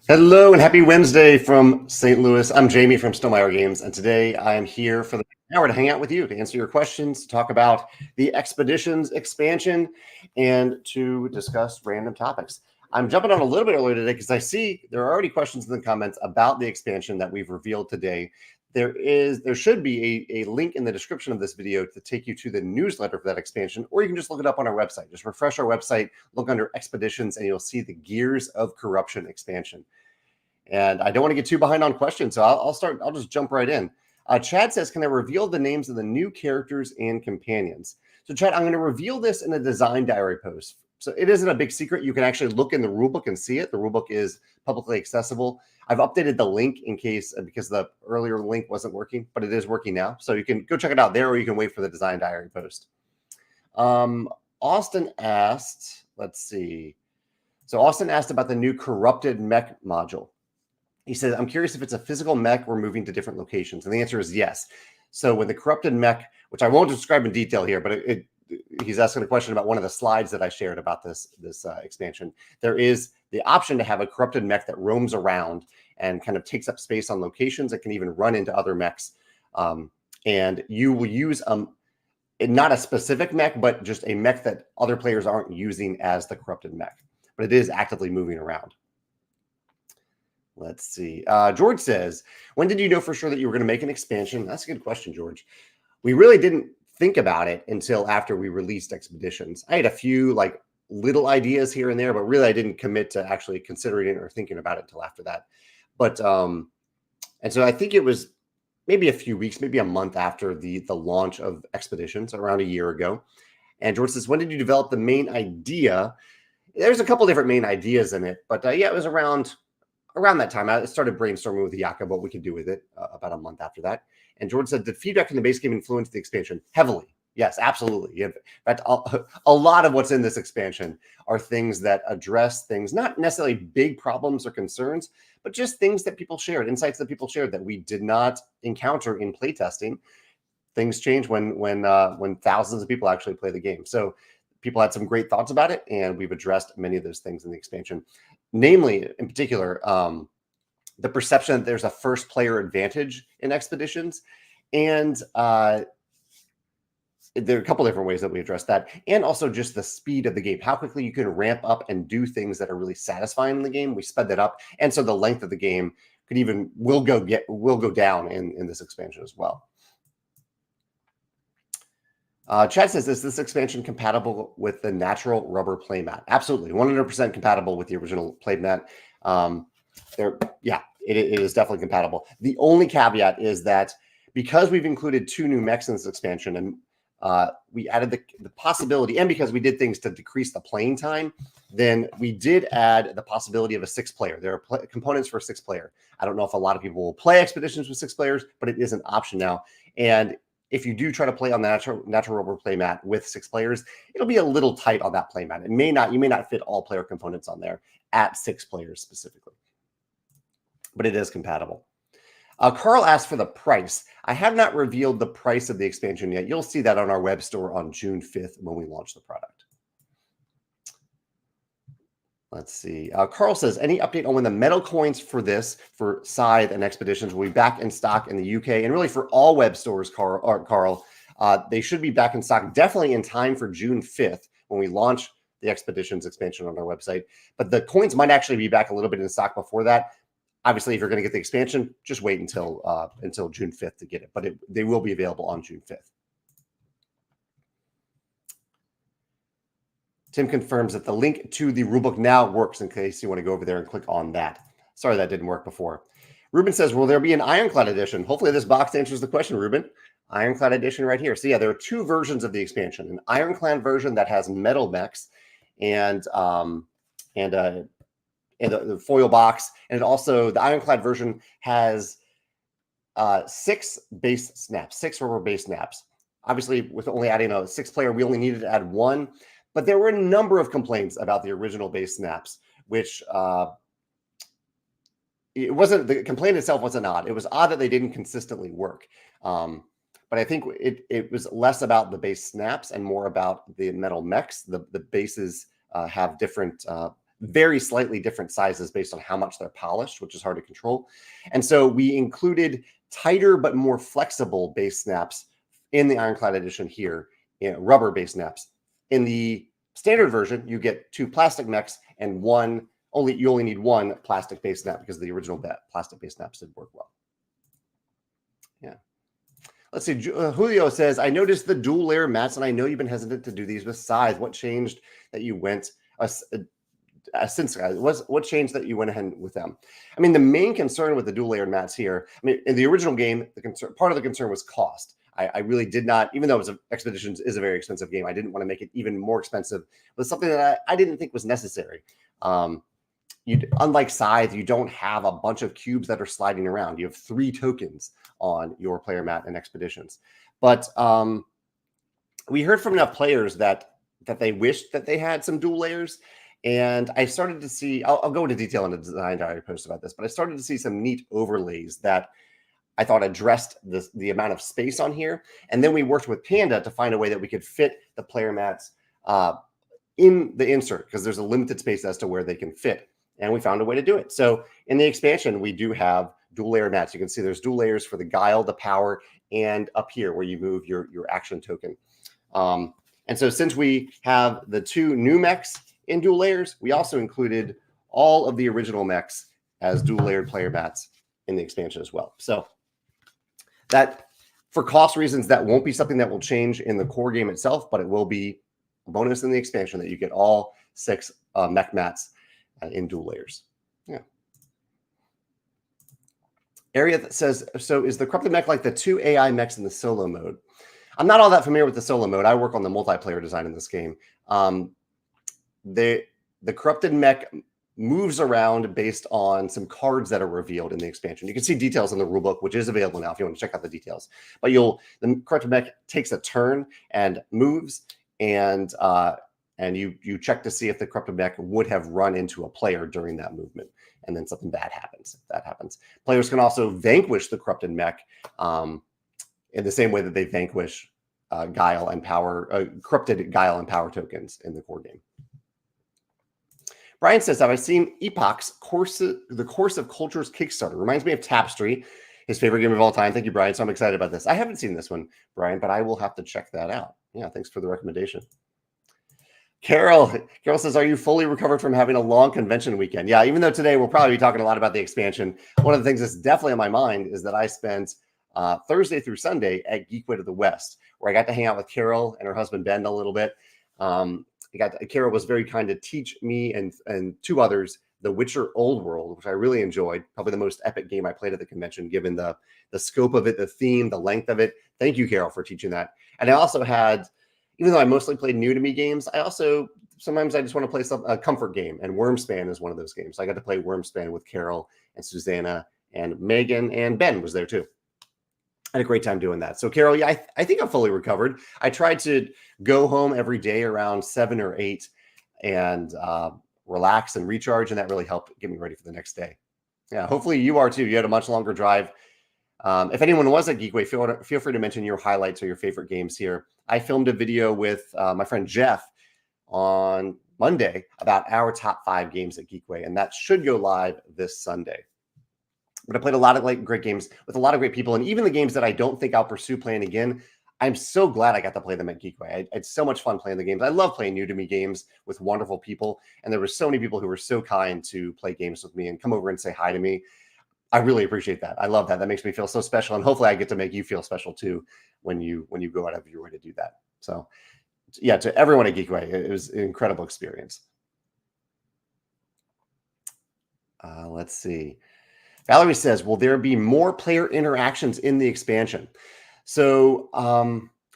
Hello and happy Wednesday from St. Louis. I'm Jamey from Stonemaier Games, and today I am here for the hour to hang out with you, to answer your questions, to talk about the Expeditions expansion, and to discuss random topics. I'm jumping on a little bit earlier today because I see there are already questions in the comments about the expansion that we've revealed today. There should be a link in the description of this video to take you to the newsletter for that expansion, or you can just look it up on our website. Just refresh our website, look under Expeditions, and you'll see the Gears of Corruption expansion. And I don't want to get too behind on questions, so I'll just jump right in. Chad says, can I reveal the names of the new characters and companions? So Chad, I'm going to reveal this in a design diary post. So it isn't a big secret. You can actually look in the rulebook and see it. The rulebook is publicly accessible. I've updated the link in case, because the earlier link wasn't working, but it is working now. So you can go check it out there, or you can wait for the design diary post. Austin asked, let's see. So Austin asked about the new corrupted mech module. He says, I'm curious if it's a physical mech we're moving to different locations. And the answer is yes. So when the corrupted mech, which I won't describe in detail here, but he's asking a question about one of the slides that I shared about this expansion. There is the option to have a corrupted mech that roams around and kind of takes up space on locations. It can even run into other mechs. And you will use not a specific mech, but just a mech that other players aren't using as the corrupted mech. But it is actively moving around. Let's see. George says, when did you know for sure that you were going to make an expansion? That's a good question, George. We really didn't think about it until after we released Expeditions. I had a few like little ideas here and there, but really I didn't commit to actually considering it or thinking about it until after that. But and so I think it was maybe a few weeks, maybe a month after the launch of Expeditions, around a year ago. And George says, when did you develop the main idea? There's a couple different main ideas in it, but yeah, it was around that time. I started brainstorming with Yaka what we could do with it about a month after that. And George said, did feedback from the base game influence the expansion? Heavily. Yes, absolutely. In fact, a lot of what's in this expansion are things that address things, not necessarily big problems or concerns, but just things that people shared, insights that people shared that we did not encounter in playtesting. Things change when thousands of people actually play the game. So people had some great thoughts about it, and we've addressed many of those things in the expansion. Namely, in particular, the perception that there's a first player advantage in Expeditions. And there are a couple different ways that we address that. And also just the speed of the game, how quickly you can ramp up and do things that are really satisfying in the game. We sped that up. And so the length of the game will go down in this expansion as well. Chad says, is this expansion compatible with the natural rubber playmat? Absolutely, 100% compatible with the original playmat. It is definitely compatible. The only caveat is that because we've included 2 new mechs in this expansion, and we added the possibility, and because we did things to decrease the playing time, then we did add the possibility of a 6-player. There are components for a 6-player. I don't know if a lot of people will play Expeditions with 6 players, but it is an option now. And if you do try to play on the natural rubber playmat with 6 players, it'll be a little tight on that playmat. You may not fit all player components on there at 6 players specifically, but it is compatible. Carl asked for the price. I have not revealed the price of the expansion yet. You'll see that on our web store on June 5th when we launch the product. Let's see. Carl says, any update on when the metal coins for Scythe and Expeditions will be back in stock in the UK and really for all web stores, Carl? They should be back in stock definitely in time for June 5th when we launch the Expeditions expansion on our website. But the coins might actually be back a little bit in stock before that. Obviously, if you're going to get the expansion, just wait until June 5th to get it. But they will be available on June 5th. Tim confirms that the link to the rulebook now works in case you want to go over there and click on that. Sorry that didn't work before. Ruben says, will there be an Ironclad edition? Hopefully this box answers the question, Ruben. Ironclad edition right here. So yeah, there are 2 versions of the expansion. An Ironclad version that has metal mechs and the foil box. And also the Ironclad version has 6 base snaps, 6 rubber base snaps. Obviously, with only adding a 6-player, we only needed to add 1. But there were a number of complaints about the original base snaps, which the complaint itself wasn't odd. It was odd that they didn't consistently work. But I think it was less about the base snaps and more about the metal mechs. The bases have different very slightly different sizes based on how much they're polished, which is hard to control. And so we included tighter but more flexible base snaps in the Ironclad edition here, rubber base snaps. In the standard version, you get 2 plastic mechs and you only need 1 plastic base snap because the original plastic base snaps did work well. Yeah. Let's see. Julio says, I noticed the dual layer mats, and I know you've been hesitant to do these with size. What changed that you went what changed that you went ahead with them? I mean, the main concern with the dual layered mats here, I mean, in the original game, part of the concern was cost. I really did not, even though Expeditions is a very expensive game, I didn't want to make it even more expensive. It was something that I didn't think was necessary. Unlike Scythe, you don't have a bunch of cubes that are sliding around. You have 3 tokens on your player mat in Expeditions. But we heard from enough players that they wished that they had some dual layers. And I started to see, I'll go into detail in the design diary post about this, but I started to see some neat overlays that I thought addressed the amount of space on here. And then we worked with Panda to find a way that we could fit the player mats in the insert, because there's a limited space as to where they can fit. And we found a way to do it. So in the expansion, we do have dual layer mats. You can see there's dual layers for the guile, the power, and up here where you move your action token. And so since we have the 2 new mechs in dual layers, we also included all of the original mechs as dual layered player mats in the expansion as well. So that, for cost reasons, that won't be something that will change in the core game itself, but it will be a bonus in the expansion that you get all 6 mech mats in dual layers. Yeah. Area that says, so is the corrupted mech like the 2 AI mechs in the solo mode? I'm not all that familiar with the solo mode. I work on the multiplayer design in this game. The corrupted mech moves around based on some cards that are revealed in the expansion. You can see details in the rulebook, which is available now if you want to check out the details. But the corrupted mech takes a turn and moves, and you check to see if the corrupted mech would have run into a player during that movement, and then something bad happens. If that happens, players can also vanquish the corrupted mech in the same way that they vanquish guile and power, corrupted guile and power tokens in the core game. Brian says, have I seen Epoch's the Course of Cultures Kickstarter? Reminds me of Tapestry, his favorite game of all time. Thank you, Brian. So I'm excited about this. I haven't seen this one, Brian, but I will have to check that out. Yeah, thanks for the recommendation. Carol says, are you fully recovered from having a long convention weekend? Yeah, even though today we'll probably be talking a lot about the expansion, one of the things that's definitely on my mind is that I spent Thursday through Sunday at Geekway to the West, where I got to hang out with Carol and her husband Ben a little bit. Carol was very kind to teach me and 2 others The Witcher Old World, which I really enjoyed. Probably the most epic game I played at the convention, given the scope of it, the theme, the length of it. Thank you, Carol, for teaching that. And I also had, even though I mostly played new to me games, sometimes I just want to play a comfort game, and Wormspan is one of those games. So I got to play Wormspan with Carol and Susanna and Megan, and Ben was there too. I had a great time doing that. So Carol, yeah, I think I'm fully recovered. I tried to go home every day around 7 or 8 and relax and recharge, and that really helped get me ready for the next day. Yeah, hopefully you are too. You had a much longer drive. If anyone was at Geekway, feel free to mention your highlights or your favorite games here. I filmed a video with my friend Jeff on Monday about our top 5 games at Geekway, and that should go live this Sunday. But I played a lot of great games with a lot of great people, and even the games that I don't think I'll pursue playing again, I'm so glad I got to play them at Geekway. I had so much fun playing the games. I love playing new to me games with wonderful people, and there were so many people who were so kind to play games with me and come over and say hi to me. I really appreciate that. I love that. That makes me feel so special, and hopefully I get to make you feel special too when you go out of your way to do that. So yeah, to everyone at Geekway, it was an incredible experience. Let's see. Valerie says, will there be more player interactions in the expansion? So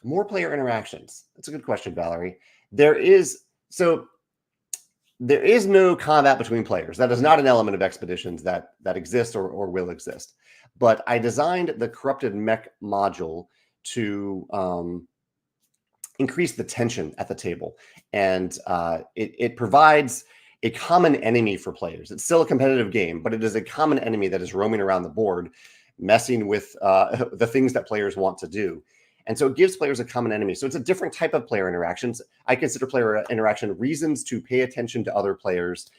more player interactions. That's a good question, Valerie. There is no combat between players. That is not an element of Expeditions that exists or will exist. But I designed the Corrupted Mech module to increase the tension at the table. And it provides a common enemy for players. It's still a competitive game, but it is a common enemy that is roaming around the board, messing with the things that players want to do. And so it gives players a common enemy. So it's a different type of player interactions. I consider player interaction reasons to pay attention to other players,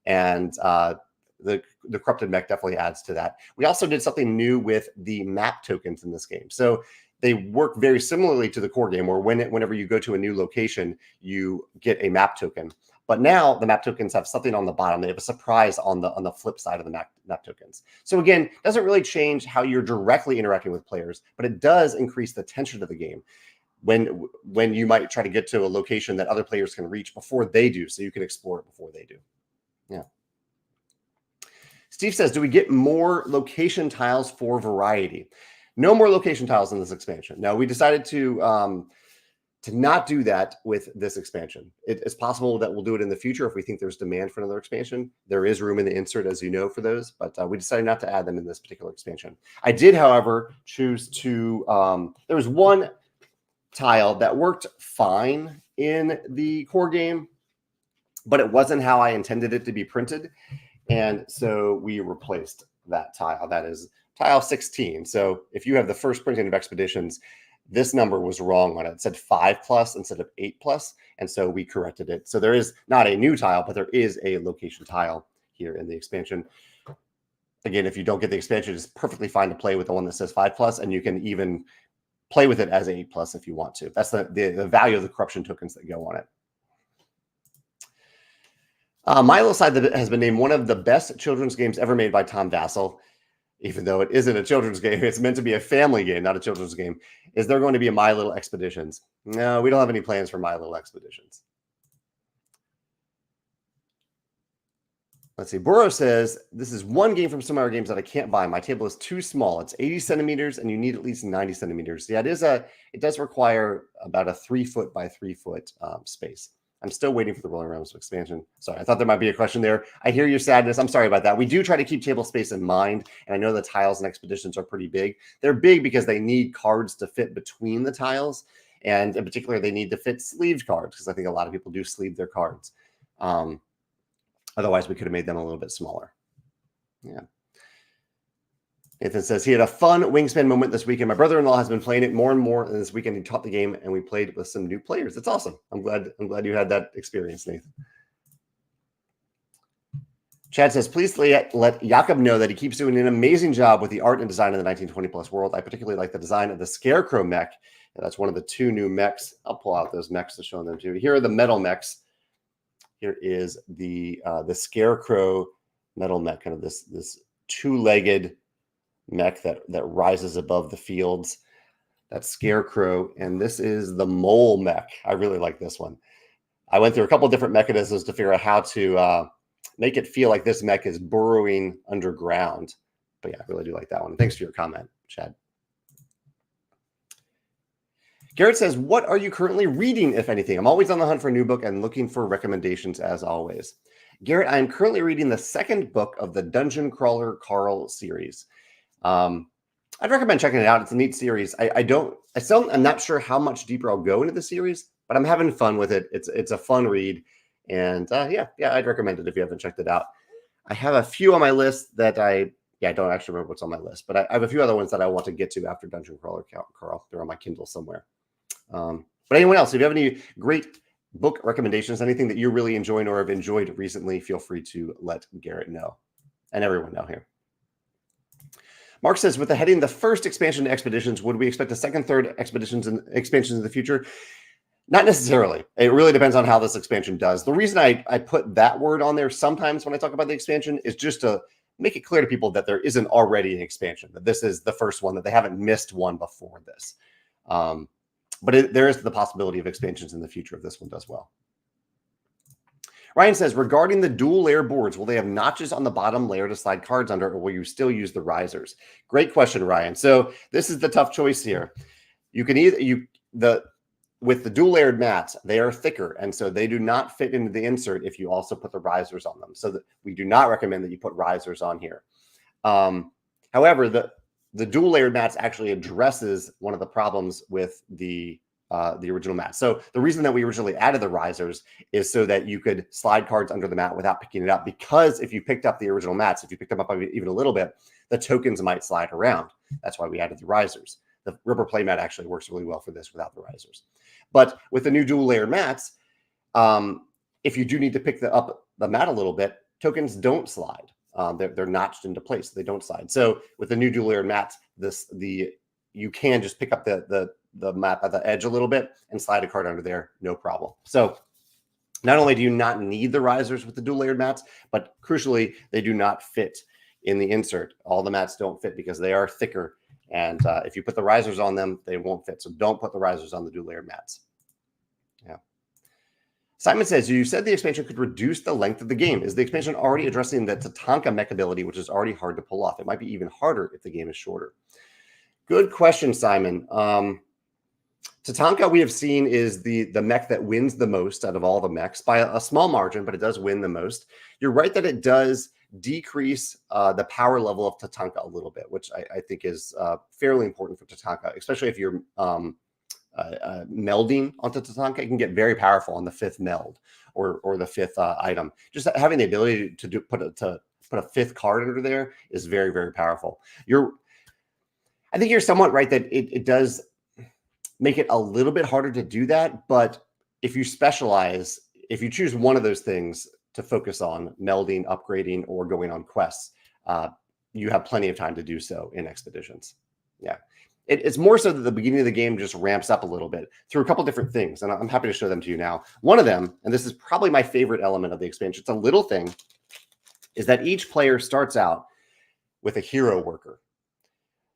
and the corrupted mech definitely adds to that. We also did something new with the map tokens in this game. So they work very similarly to the core game, where whenever you go to a new location, you get a map token. But now the map tokens have something on the bottom. They have a surprise on the flip side of the map tokens. So again, it doesn't really change how you're directly interacting with players, but it does increase the tension of the game when you might try to get to a location that other players can reach before they do, so you can explore it before they do. Yeah. Steve says, do we get more location tiles for variety? No more location tiles in this expansion. No, we decided to not do that with this expansion. It's possible that we'll do it in the future if we think there's demand for another expansion. There is room in the insert, as you know, for those, but we decided not to add them in this particular expansion. I did, however, choose to, there was one tile that worked fine in the core game, but it wasn't how I intended it to be printed. And so we replaced that tile. That is tile 16. So if you have the first printing of Expeditions, this number was wrong on it. It said 5+ instead of 8+. And so we corrected it. So there is not a new tile, but there is a location tile here in the expansion. Again, if you don't get the expansion, it's perfectly fine to play with the one that says 5+, and you can even play with it as 8+ if you want to. That's the value of the corruption tokens that go on it. Milo Side has been named one of the best children's games ever made by Tom Vassell. Even though it isn't a children's game, it's meant to be a family game, not a children's game. Is there going to be a My Little Expeditions? No, we don't have any plans for My Little Expeditions. Let's see. Burrow says, this is one game from Stonemaier Games that I can't buy. My table is too small. It's 80 centimeters, and you need at least 90 centimeters. Yeah, it does require about a 3-foot by 3-foot space. I'm still waiting for the Rolling Realms expansion. Sorry, I thought there might be a question there. I hear your sadness. I'm sorry about that. We do try to keep table space in mind, and I know the tiles and Expeditions are pretty big. They're big because they need cards to fit between the tiles, and in particular, they need to fit sleeved cards, because I think a lot of people do sleeve their cards. Otherwise, we could have made them a little bit smaller. Yeah. Nathan says, he had a fun Wingspan moment this weekend. My brother-in-law has been playing it more and more this weekend. He taught the game, and we played with some new players. That's awesome. I'm glad you had that experience, Nathan. Chad says, please let Jakob know that he keeps doing an amazing job with the art and design of the 1920+ world. I particularly like the design of the Scarecrow mech. And that's one of the 2 new mechs. I'll pull out those mechs to show them to you. Here are the metal mechs. Here is the Scarecrow metal mech, kind of this 2-legged mech that rises above the fields. That's Scarecrow, and this is the Mole mech. I really like this one. I went through a couple of different mechanisms to figure out how to make it feel like this mech is burrowing underground. But yeah, I really do like that one. Thanks for your comment, Chad. Garrett says, what are you currently reading, if anything? I'm always on the hunt for a new book and looking for recommendations as always. Garrett, I am currently reading the 2nd book of the Dungeon Crawler Carl series. I'd recommend checking it out. It's a neat series. I'm not sure how much deeper I'll go into the series, but I'm having fun with it. It's a fun read, and yeah, I'd recommend it if you haven't checked it out. I have a few on my list that I don't actually remember what's on my list, but I have a few other ones that I want to get to after Dungeon Crawler Carl. They're on my Kindle somewhere. But anyone else, if you have any great book recommendations, anything that you're really enjoying or have enjoyed recently, feel free to let Garrett know, and everyone know here. Mark says, with the first expansion to Expeditions, would we expect a second, third expansions in the future? Not necessarily. It really depends on how this expansion does. The reason I put that word on there sometimes when I talk about the expansion is just to make it clear to people that there isn't already an expansion, that this is the first one, that they haven't missed one before this. But there is the possibility of expansions in the future if this one does well. Ryan says, regarding the dual layer boards, will they have notches on the bottom layer to slide cards under, or will you still use the risers? Great question, Ryan. So this is the tough choice here. You can with the dual layered mats, they are thicker, and so they do not fit into the insert if you also put the risers on them. So we do not recommend that you put risers on here. However, the dual layered mats actually addresses one of the problems with the original mat. So the reason that we originally added the risers is so that you could slide cards under the mat without picking it up, because if you picked up the original mats, if you picked them up even a little bit, the tokens might slide around. That's why we added the risers. The rubber play mat actually works really well for this without the risers. But with the new dual layered mats, if you do need to pick up the mat a little bit, tokens don't slide. They're notched into place. They don't slide. So with the new dual layered mats, you can just pick up the map at the edge a little bit and slide a card under there, no problem. So not only do you not need the risers with the dual layered mats, but crucially, they do not fit in the insert. All the mats don't fit because they are thicker. And if you put the risers on them, they won't fit. So don't put the risers on the dual layered mats. Yeah. Simon says, you said the expansion could reduce the length of the game. Is the expansion already addressing the Tatanka mech ability, which is already hard to pull off? It might be even harder if the game is shorter. Good question, Simon. Tatanka, we have seen, is the mech that wins the most out of all the mechs by a small margin, but it does win the most. You're right that it does decrease the power level of Tatanka a little bit, which I think is fairly important for Tatanka, especially if you're melding onto Tatanka. It can get very powerful on the 5th meld or the 5th item. Just having the ability to put a 5th card under there is very, very powerful. I think you're somewhat right that it does make it a little bit harder to do that. But if you specialize, if you choose one of those things to focus on, melding, upgrading, or going on quests, you have plenty of time to do so in expeditions. Yeah. It's more so that the beginning of the game just ramps up a little bit through a couple different things. And I'm happy to show them to you now. One of them, and this is probably my favorite element of the expansion, it's a little thing, is that each player starts out with a hero worker.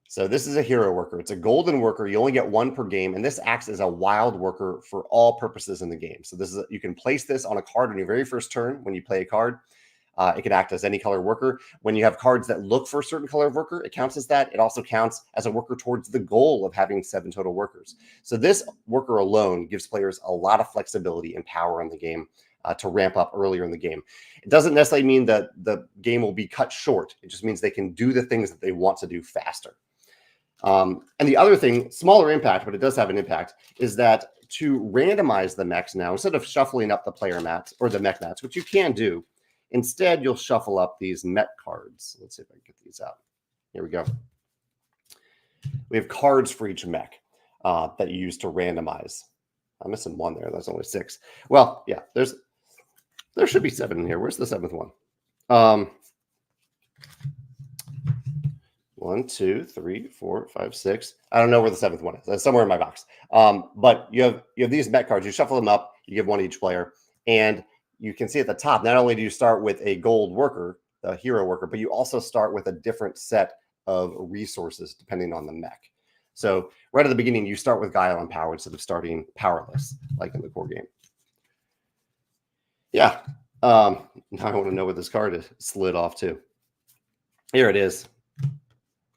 So this is a hero worker. It's a golden worker. You only get one per game, and this acts as a wild worker for all purposes in the game. So this is you can place this on a card on your very first turn when you play a card. It can act as any color worker. When you have cards that look for a certain color of worker, it counts as that. It also counts as a worker towards the goal of having 7 total workers. So this worker alone gives players a lot of flexibility and power in the game to ramp up earlier in the game. It doesn't necessarily mean that the game will be cut short. It just means they can do the things that they want to do faster. And the other thing, smaller impact, but it does have an impact, is that to randomize the mechs now, instead of shuffling up the player mats or the mech mats, which you can do, instead you'll shuffle up these mech cards. Let's see if I can get these out. Here we go. We have cards for each mech that you use to randomize. I'm missing one there. That's only 6. Well, yeah, there should be 7 in here. Where's the 7th one? 1, 2, 3, 4, 5, 6. I don't know where the 7th one is. That's somewhere in my box. But you have these mech cards. You shuffle them up. You give one to each player, and you can see at the top. Not only do you start with a gold worker, the hero worker, but you also start with a different set of resources depending on the mech. So right at the beginning, you start with Guile and Power instead of starting powerless, like in the core game. Yeah. Now I want to know where this card is slid off to. Here it is. I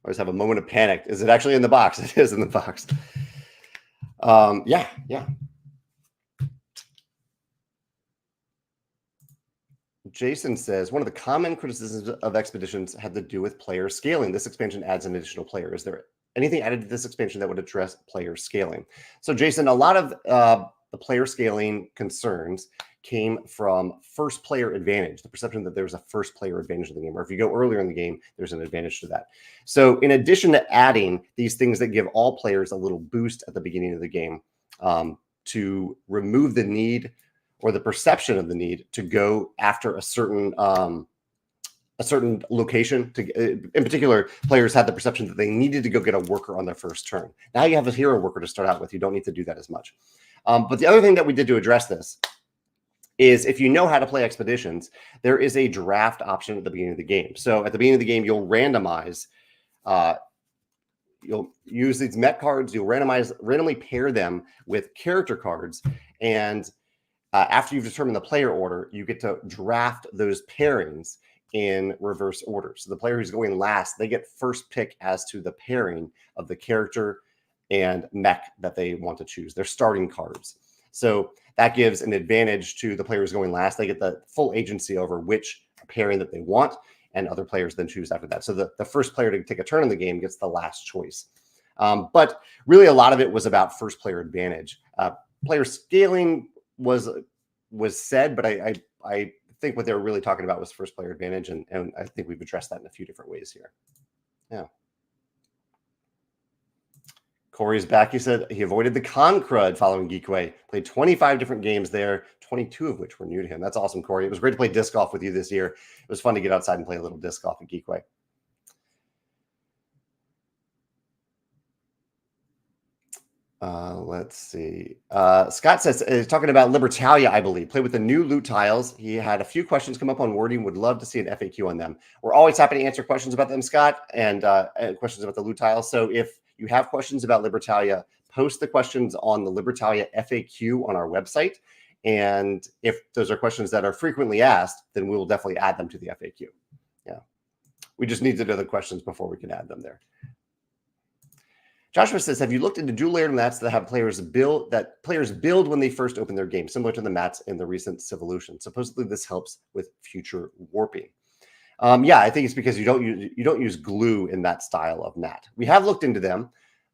always have a moment of panic. Is it actually in the box? It is in the box. Yeah. Jason says, one of the common criticisms of expeditions had to do with player scaling. This expansion adds an additional player. Is there anything added to this expansion that would address player scaling? So, Jason, a lot of the player scaling concerns came from first player advantage, the perception that there's a first player advantage in the game, or if you go earlier in the game, there's an advantage to that. So in addition to adding these things that give all players a little boost at the beginning of the game, to remove the need or the perception of the need to go after a certain location. In particular, players had the perception that they needed to go get a worker on their first turn. Now you have a hero worker to start out with. You don't need to do that as much. But the other thing that we did to address this is if you know how to play expeditions, there is a draft option at the beginning of the game. So at the beginning of the game, you'll randomize, you'll use these mech cards, you'll randomly pair them with character cards. And after you've determined the player order, you get to draft those pairings in reverse order. So the player who's going last, they get first pick as to the pairing of the character and mech that they want to choose. They're starting cards. So that gives an advantage to the players going last. They get the full agency over which pairing that they want, and other players then choose after that. So the first player to take a turn in the game gets the last choice. But really, a lot of it was about first player advantage. Player scaling was said, but I think what they were really talking about was first player advantage, and I think we've addressed that in a few different ways here. Yeah. Corey's back. He said he avoided the con crud following Geekway. Played 25 different games there, 22 of which were new to him. That's awesome, Corey. It was great to play disc golf with you this year. It was fun to get outside and play a little disc golf at Geekway. Let's see. Scott says, talking about Libertalia, I believe, played with the new loot tiles. He had a few questions come up on wording. Would love to see an FAQ on them. We're always happy to answer questions about them, Scott, and questions about the loot tiles. So if you have questions about Libertalia, post the questions on the Libertalia FAQ on our website. And if those are questions that are frequently asked, then we will definitely add them to the FAQ. Yeah. We just need to know the questions before we can add them there. Joshua says, have you looked into dual-layered mats that have players build when they first open their game, similar to the mats in the recent Civolution? Supposedly this helps with future warping. Yeah, I think it's because you don't use glue in that style of mat. We have looked into them.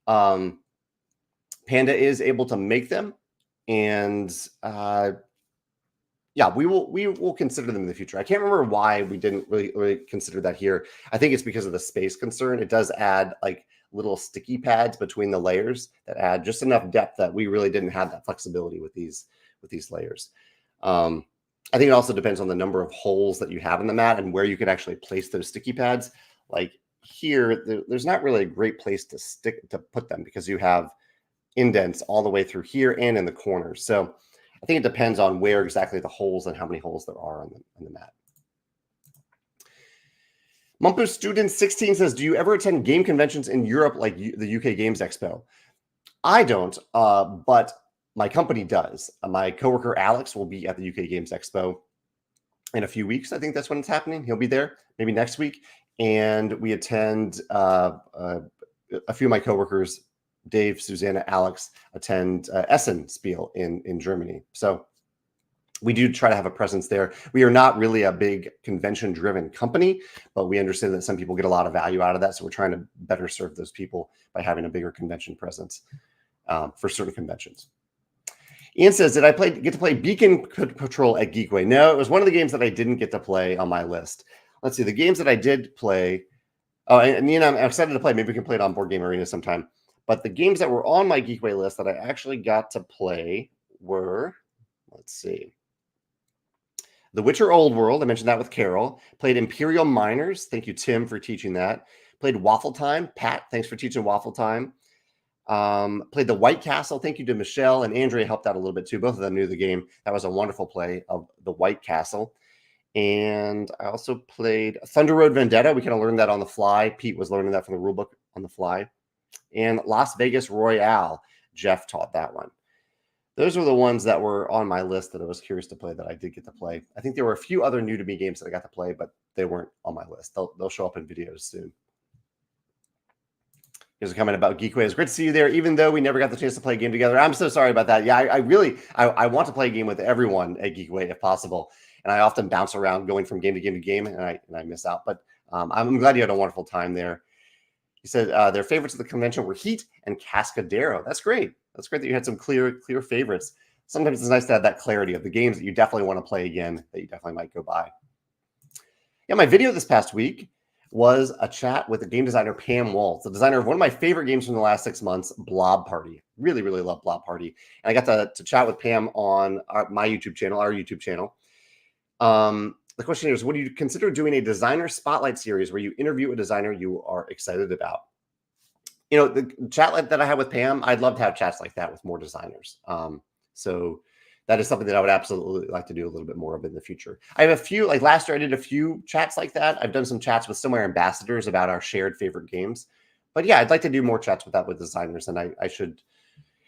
Panda is able to make them, and yeah, we will consider them in the future. I can't remember why we didn't really consider that here. I think it's because of the space concern. It does add like little sticky pads between the layers that add just enough depth that we really didn't have that flexibility with these layers. I think it also depends on the number of holes that you have in the mat and where you can actually place those sticky pads. Like here, there's not really a great place to put them because you have indents all the way through here and in the corners. So I think it depends on where exactly the holes and how many holes there are on the mat. Mumpu Student 16 says, do you ever attend game conventions in Europe like the UK Games Expo? I don't, but my company does. My coworker Alex will be at the UK Games Expo in a few weeks. I think that's when it's happening. He'll be there maybe next week. And we attend a few of my coworkers, Dave, Susanna, Alex, attend Essen Spiel in Germany. So we do try to have a presence there. We are not really a big convention-driven company, but we understand that some people get a lot of value out of that. So we're trying to better serve those people by having a bigger convention presence for certain conventions. Ian says, did I get to play Beacon Patrol at Geekway? No, it was one of the games that I didn't get to play on my list. Let's see, the games that I did play. Oh, and Ian, I'm excited to play. Maybe we can play it on Board Game Arena sometime. But the games that were on my Geekway list that I actually got to play were, let's see. The Witcher Old World, I mentioned that with Carol. Played Imperial Miners. Thank you, Tim, for teaching that. Played Waffle Time. Pat, thanks for teaching Waffle Time. Played the White Castle. Thank you to Michelle, and Andrea helped out a little bit too. Both of them knew the game. That was a wonderful play of the White Castle. And I also played Thunder Road Vendetta. We kind of learned that on the fly. Pete was learning that from the rulebook on the fly. And Las Vegas Royale. Jeff taught that one. Those were the ones that were on my list that I was curious to play that I did get to play. I think there were a few other new to me games that I got to play, but they weren't on my list. They'll show up in videos soon. Here's a comment about Geekway. It's great to see you there, even though we never got the chance to play a game together. I'm so sorry about that. Yeah, I want to play a game with everyone at Geekway if possible. And I often bounce around going from game to game to game, and I miss out. But I'm glad you had a wonderful time there. He said their favorites of the convention were Heat and Cascadero. That's great. That's great that you had some clear favorites. Sometimes it's nice to have that clarity of the games that you definitely want to play again, that you definitely might go by. Yeah, my video this past week was a chat with the game designer Pam Waltz, the designer of one of my favorite games from the last 6 months, Blob Party. Really, really love Blob Party. And I got to chat with Pam on my YouTube channel, our YouTube channel. The question here is, would you consider doing a designer spotlight series where you interview a designer you are excited about? You know, the chat that I had with Pam, I'd love to have chats like that with more designers. So that is something that I would absolutely like to do a little bit more of in the future. I have a few, like last year I did a few chats like that. I've done some chats with some of our ambassadors about our shared favorite games. But yeah, I'd like to do more chats with that with designers. And I should,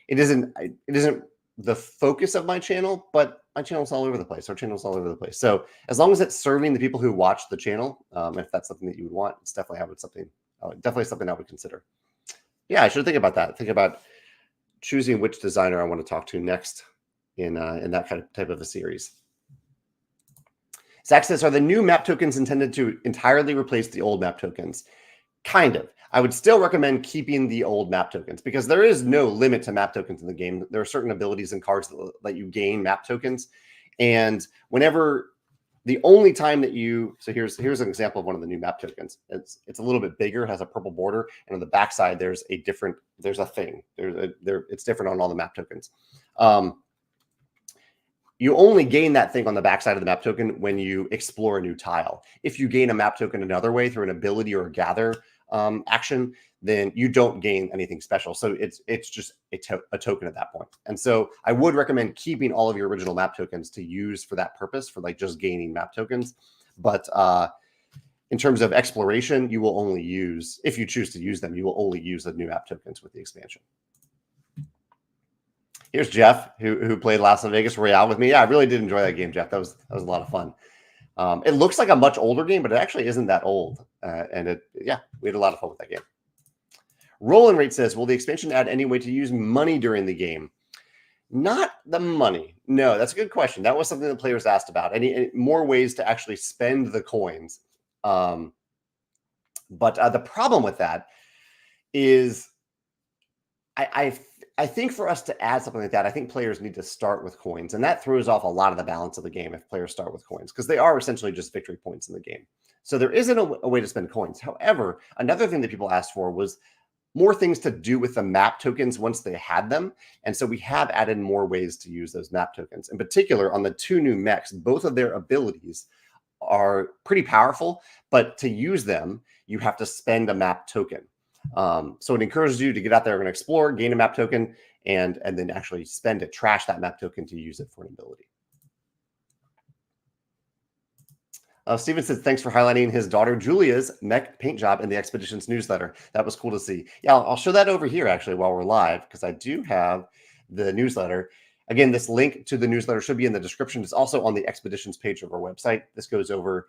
it isn't the focus of my channel, but my channel's all over the place. Our channel's all over the place. So as long as it's serving the people who watch the channel, if that's something that you would want, it's definitely something I would consider. Yeah, I should think about that. Think about choosing which designer I want to talk to next in that kind of type of a series. Zach says, are the new map tokens intended to entirely replace the old map tokens? Kind of. I would still recommend keeping the old map tokens because there is no limit to map tokens in the game. There are certain abilities and cards that let you gain map tokens. And whenever The only time that so here's an example of one of the new map tokens. It's a little bit bigger, has a purple border, and on the backside there's a thing. It's different on all the map tokens. You only gain that thing on the backside of the map token when you explore a new tile. If you gain a map token another way through an ability or a gather action, then you don't gain anything special. So it's just a token at that point. And so I would recommend keeping all of your original map tokens to use for that purpose, for like just gaining map tokens. But in terms of exploration, you will only use, if you choose to use them, you will only use the new map tokens with the expansion. Here's Jeff, who played Las Vegas Royale with me. Yeah, I really did enjoy that game, Jeff. That was a lot of fun. It looks like a much older game, but it actually isn't that old. And we had a lot of fun with that game. Roland Rate says, will the expansion add any way to use money during the game? Not the money. No, that's a good question. That was something the players asked about. Any more ways to actually spend the coins? But the problem with that is I think for us to add something like that, I think players need to start with coins. And that throws off a lot of the balance of the game if players start with coins, because they are essentially just victory points in the game. So there isn't a way to spend coins. However, another thing that people asked for was more things to do with the map tokens once they had them. And so we have added more ways to use those map tokens. In particular, on the two new mechs, both of their abilities are pretty powerful, but to use them, you have to spend a map token. So it encourages you to get out there and explore, gain a map token, and then actually spend it, trash that map token to use it for an ability. Steven says, thanks for highlighting his daughter Julia's mech paint job in the Expeditions newsletter. That was cool to see. Yeah, I'll show that over here actually while we're live, because I do have the newsletter. Again, this link to the newsletter should be in the description. It's also on the Expeditions page of our website. This goes over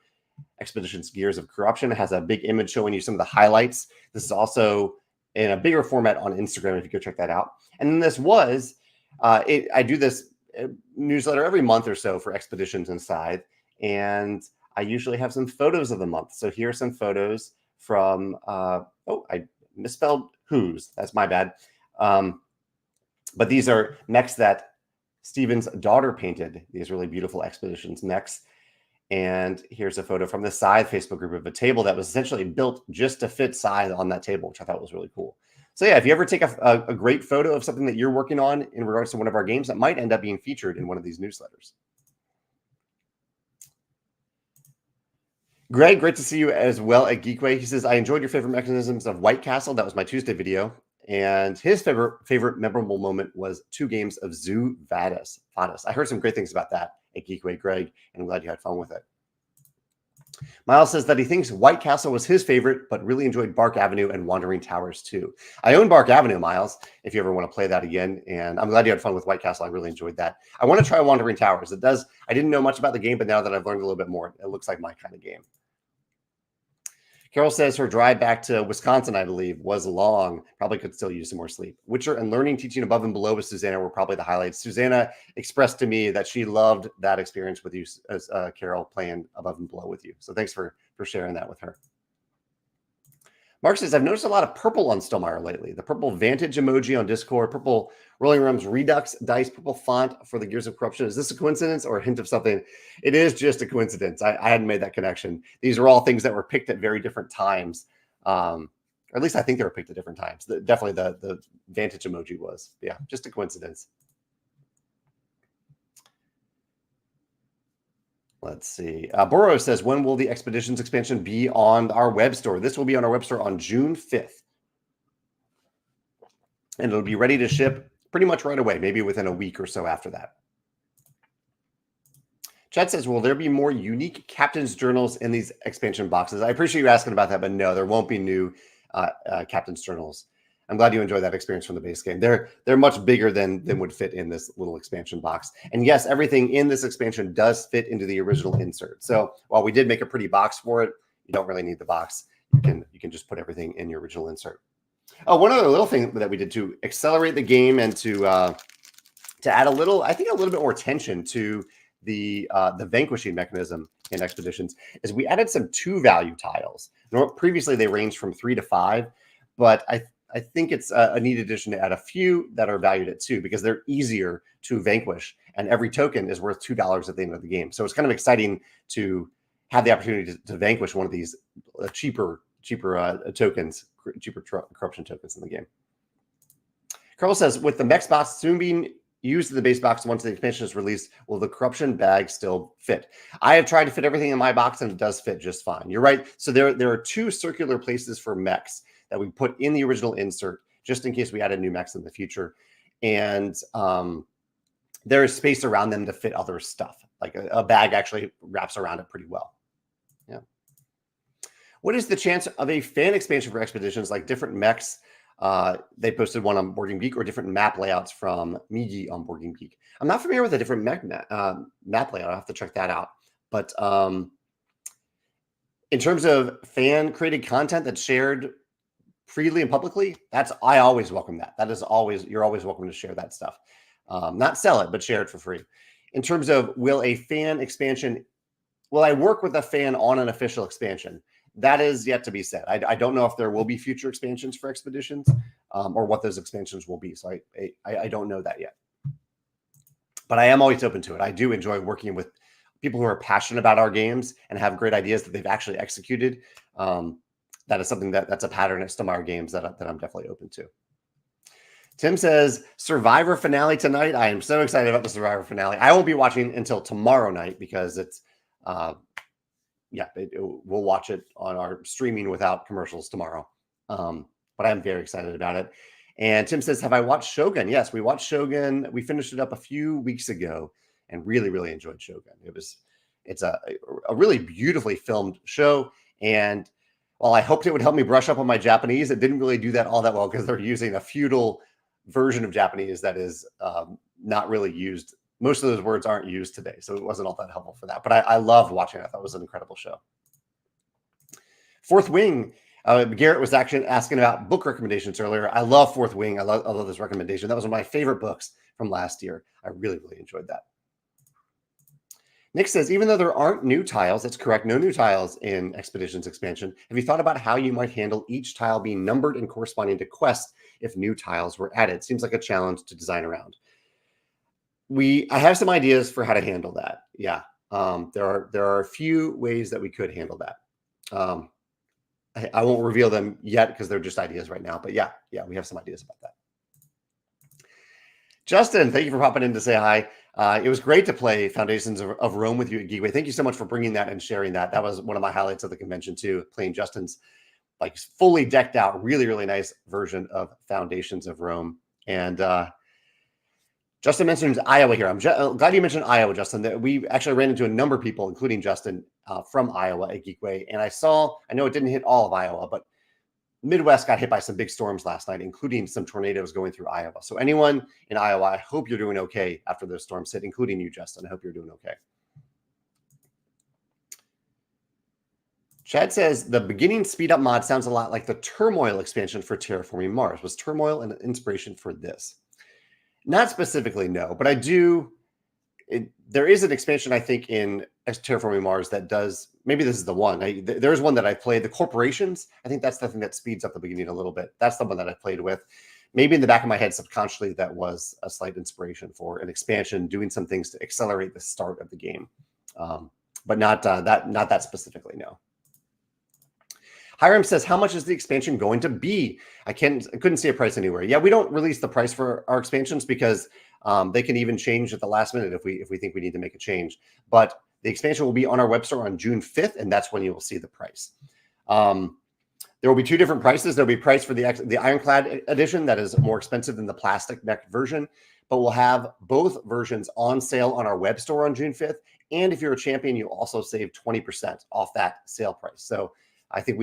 Expeditions Gears of Corruption. It has a big image showing you some of the highlights. This is also in a bigger format on Instagram if you go check that out. And then this was, I do this newsletter every month or so for Expeditions Inside, and I usually have some photos of the month. So here are some photos from, I misspelled whose. That's my bad. But these are mechs that Steven's daughter painted, these really beautiful Expeditions mechs. And here's a photo from the Scythe Facebook group of a table that was essentially built just to fit Scythe on that table, which I thought was really cool. So yeah, if you ever take a great photo of something that you're working on in regards to one of our games, that might end up being featured in one of these newsletters. Greg, great to see you as well at Geekway. He says, I enjoyed your favorite mechanisms of White Castle. That was my Tuesday video. And his favorite memorable moment was 2 games of Zoo Vadis. I heard some great things about that at Geekway, Greg, and I'm glad you had fun with it. Miles says that he thinks White Castle was his favorite, but really enjoyed Bark Avenue and Wandering Towers too. I own Bark Avenue, Miles, if you ever want to play that again. And I'm glad you had fun with White Castle. I really enjoyed that. I want to try Wandering Towers. I didn't know much about the game, but now that I've learned a little bit more, it looks like my kind of game. Carol says her drive back to Wisconsin, I believe, was long. Probably could still use some more sleep. Witcher and learning, teaching above and below with Susanna were probably the highlights. Susanna expressed to me that she loved that experience with you, as Carol, playing above and below with you. So thanks for sharing that with her. Mark says, I've noticed a lot of purple on Stonemaier lately. The purple Vantage emoji on Discord, purple Rolling Realms Redux dice, purple font for the Gears of Corruption. Is this a coincidence or a hint of something? It is just a coincidence. I hadn't made that connection. These are all things that were picked at very different times. Or at least I think they were picked at different times. Definitely the Vantage emoji was. Yeah, just a coincidence. Let's see. Burrow says, when will the Expeditions expansion be on our web store? This will be on our web store on June 5th. And it'll be ready to ship pretty much right away, maybe within a week or so after that. Chad says, will there be more unique Captain's Journals in these expansion boxes? I appreciate you asking about that, but no, there won't be new Captain's Journals. I'm glad you enjoyed that experience from the base game. They're much bigger than would fit in this little expansion box. And yes, everything in this expansion does fit into the original insert. So while we did make a pretty box for it, you don't really need the box. You can just put everything in your original insert. Oh, one other little thing that we did to accelerate the game and to add a little bit more tension to the vanquishing mechanism in Expeditions is we added some 2-value tiles. Previously, they ranged from 3 to 5, but I think it's a neat addition to add a few that are valued at 2 because they're easier to vanquish. and every token is worth $2 at the end of the game. So it's kind of exciting to have the opportunity to vanquish one of these cheaper tokens, cheaper corruption tokens in the game. Carl says, with the mechs box soon being used in the base box once the expansion is released, will the corruption bag still fit? I have tried to fit everything in my box, and it does fit just fine. You're right. So there are 2 circular places for mechs that we put in the original insert, just in case we added new mechs in the future. And there is space around them to fit other stuff. Like a bag actually wraps around it pretty well. Yeah. What is the chance of a fan expansion for expeditions, like different mechs? They posted one on Board Game Geek, or different map layouts from Migi on Board Game Geek. I'm not familiar with a different map layout. I'll have to check that out. But in terms of fan created content that's shared freely and publicly, I always welcome that. That is always, you're always welcome to share that stuff. Not sell it, but share it for free. In terms of, will a fan expansion, will I work with a fan on an official expansion? That is yet to be said. I don't know if there will be future expansions for expeditions, or what those expansions will be. So I don't know that yet. But I am always open to it. I do enjoy working with people who are passionate about our games and have great ideas that they've actually executed. That is something that's a pattern at Stonemaier Games that I'm definitely open to. Tim says, Survivor finale tonight. I am so excited about the Survivor finale. I won't be watching until tomorrow night because it's, we'll watch it on our streaming without commercials tomorrow. But I'm very excited about it. And Tim says, have I watched Shogun? Yes, we watched Shogun. We finished it up a few weeks ago and really, really enjoyed Shogun. It's a really beautifully filmed show. And while I hoped it would help me brush up on my Japanese, it didn't really do that all that well because they're using a feudal version of Japanese that is not really used. Most of those words aren't used today, so it wasn't all that helpful for that. But I loved watching it. I thought it was an incredible show. Fourth Wing. Garrett was actually asking about book recommendations earlier. I love Fourth Wing. I love this recommendation. That was one of my favorite books from last year. I really, really enjoyed that. Nick says, even though there aren't new tiles, that's correct, no new tiles in Expeditions expansion, have you thought about how you might handle each tile being numbered and corresponding to quests if new tiles were added? Seems like a challenge to design around. I have some ideas for how to handle that. Yeah, there are a few ways that we could handle that. I won't reveal them yet because they're just ideas right now. But yeah, we have some ideas about that. Justin, thank you for popping in to say hi. It was great to play Foundations of Rome with you at Geekway. Thank you so much for bringing that and sharing that. That was one of my highlights of the convention too, playing Justin's like fully decked out, really, really nice version of Foundations of Rome. And Justin mentions Iowa here. I'm glad you mentioned Iowa, Justin. That we actually ran into a number of people, including Justin, from Iowa at Geekway. And I know it didn't hit all of Iowa, but Midwest got hit by some big storms last night, including some tornadoes going through Iowa. So anyone in Iowa, I hope you're doing okay after those storms hit, including you, Justin. I hope you're doing okay. Chad says, the beginning speed up mod sounds a lot like the Turmoil expansion for Terraforming Mars. Was Turmoil an inspiration for this? Not specifically, no, but I do. There is an expansion, I think, in Terraforming Mars that does, maybe this is the one. There's one that I played, the Corporations. I think that's the thing that speeds up the beginning a little bit. That's the one that I played with. Maybe in the back of my head, subconsciously, that was a slight inspiration for an expansion, doing some things to accelerate the start of the game. But not that specifically, no. Hiram says, how much is the expansion going to be? I couldn't see a price anywhere. Yeah, we don't release the price for our expansions because they can even change at the last minute if we think we need to make a change. But the expansion will be on our web store on June 5th, and that's when you will see the price. There will be 2 different prices. There'll be price for the Ironclad edition that is more expensive than the plastic neck version, but we'll have both versions on sale on our web store on June 5th. And if you're a champion, you'll also save 20% off that sale price. So I think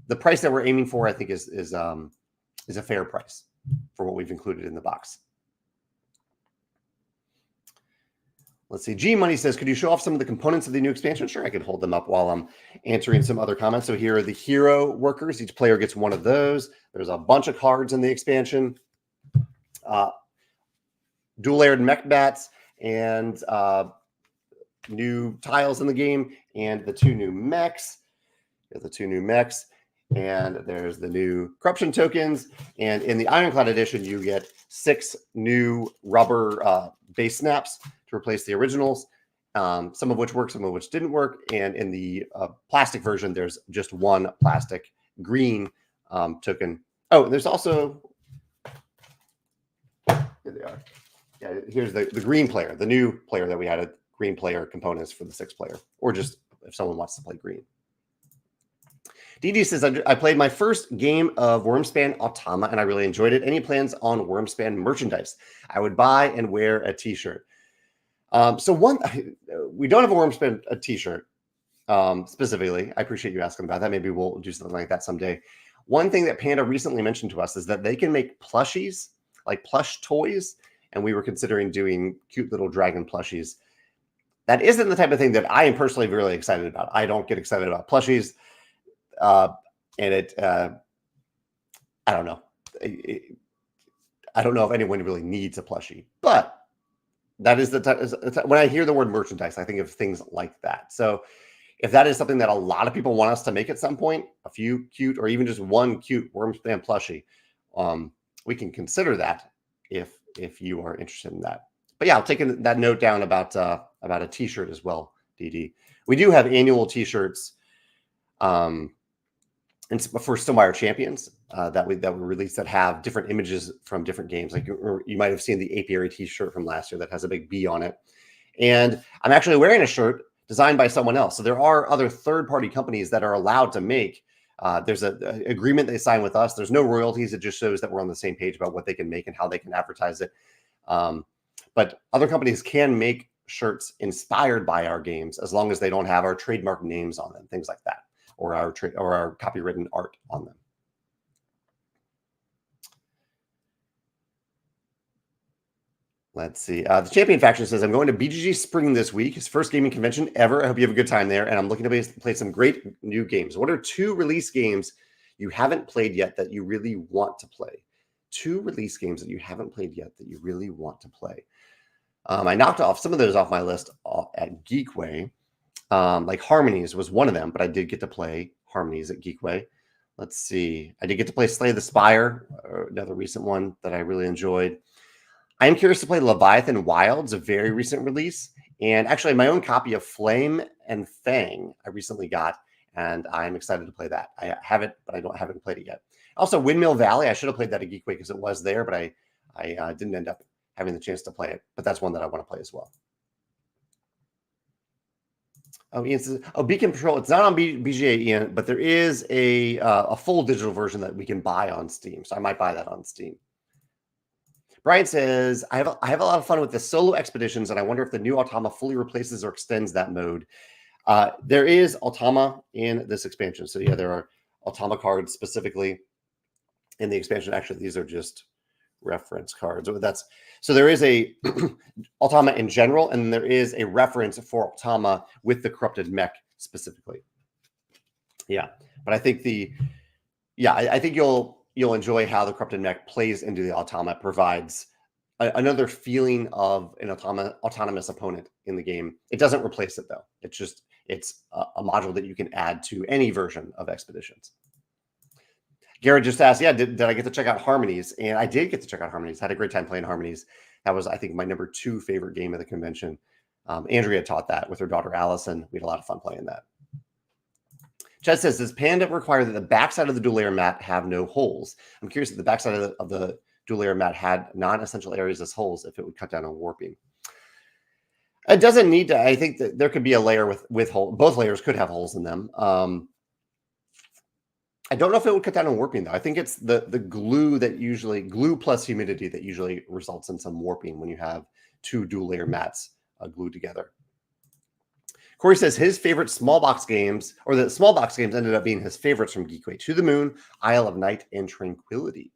the price that we're aiming for, I think, is a fair price for what we've included in the box. Let's see. G Money says, could you show off some of the components of the new expansion? Sure, I can hold them up while I'm answering some other comments. So here are the hero workers. Each player gets one of those. There's a bunch of cards in the expansion. Dual-layered mech bats and new tiles in the game, and the 2 new mechs. The 2 new mechs. And there's the new corruption tokens. And in the Ironclad edition, you get 6 new rubber base snaps to replace the originals, some of which work, some of which didn't work. And in the plastic version, there's just 1 plastic green token. Oh, there's also, here they are. Yeah, here's the green player, the new player that we had, a green player components for the 6 player, or just if someone wants to play green. DD says, I played my first game of Wormspan Automa, and I really enjoyed it. Any plans on Wormspan merchandise? I would buy and wear a t-shirt. So we don't have a Wormspan t-shirt specifically. I appreciate you asking about that. Maybe we'll do something like that someday. One thing that Panda recently mentioned to us is that they can make plushies, like plush toys, and we were considering doing cute little dragon plushies. That isn't the type of thing that I am personally really excited about. I don't get excited about plushies. And I don't know. I don't know if anyone really needs a plushie, but that is the time. When I hear the word merchandise, I think of things like that. So if that is something that a lot of people want us to make at some point, a few cute or even just one cute Wormspan plushie, we can consider that if you are interested in that. But yeah, I'll take that note down about a t-shirt as well, DD. We do have annual t-shirts. And for Stonemaier Champions that we released that have different images from different games. Like you might have seen the apiary t-shirt from last year that has a big bee on it. And I'm actually wearing a shirt designed by someone else. So there are other third-party companies that are allowed to make. There's an agreement they sign with us. There's no royalties. It just shows that we're on the same page about what they can make and how they can advertise it. But other companies can make shirts inspired by our games as long as they don't have our trademark names on them, things like that, or our copywritten art on them. Let's see. The Champion Faction says, I'm going to BGG Spring this week. His first gaming convention ever. I hope you have a good time there. And I'm looking to play some great new games. What are 2 release games you haven't played yet that you really want to play? 2 release games that you haven't played yet that you really want to play. I knocked off some of those off my list at Geekway. Like Harmonies was one of them, but I did get to play Harmonies at Geekway. Let's see. I did get to play Slay the Spire, another recent one that I really enjoyed. I am curious to play Leviathan Wilds, a very recent release. And actually, my own copy of Flame and Fang I recently got, and I'm excited to play that. I have it, but I haven't played it yet. Also, Windmill Valley. I should have played that at Geekway because it was there, but I didn't end up having the chance to play it. But that's one that I want to play as well. Oh, Ian says, Beacon Patrol. It's not on BGA, Ian, but there is a full digital version that we can buy on Steam. So I might buy that on Steam. Brian says, I have a lot of fun with the solo expeditions, and I wonder if the new Automa fully replaces or extends that mode. There is Automa in this expansion. So yeah, there are Automa cards specifically in the expansion. Actually, these are just reference cards. So there is a Automa in general, and there is a reference for Automa with the corrupted mech specifically. Yeah, but I think I think you'll enjoy how the corrupted mech plays into the Automa. It provides another feeling of an autonomous opponent in the game. It doesn't replace it though. It's a module that you can add to any version of Expeditions. Garrett just asked, yeah, did I get to check out Harmonies? And I did get to check out Harmonies. Had a great time playing Harmonies. That was, I think, my number 2 favorite game of the convention. Andrea taught that with her daughter Allison. We had a lot of fun playing that. Chad says, does Panda require that the backside of the dual layer mat have no holes? I'm curious if the backside of the dual layer mat had non-essential areas as holes, if it would cut down on warping. It doesn't need to. I think that there could be a layer with holes. Both layers could have holes in them. I don't know if it would cut down on warping, though. I think it's the glue plus humidity that usually results in some warping when you have 2 dual layer mats glued together. Corey says his favorite small box games, or the small box games ended up being his favorites from Geekway: To the Moon, Isle of Night, and Tranquility.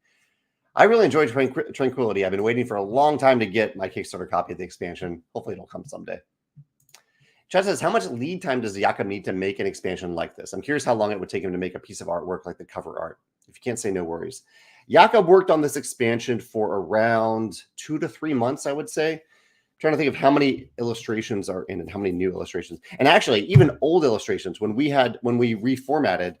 I really enjoyed Tranquility. I've been waiting for a long time to get my Kickstarter copy of the expansion. Hopefully it'll come someday. Chad says, how much lead time does Jakob need to make an expansion like this? I'm curious how long it would take him to make a piece of artwork like the cover art. If you can't say, no worries. Jakob worked on this expansion for around 2 to 3 months, I would say. Trying to think of how many illustrations are in it, how many new illustrations. And actually, even old illustrations, when we reformatted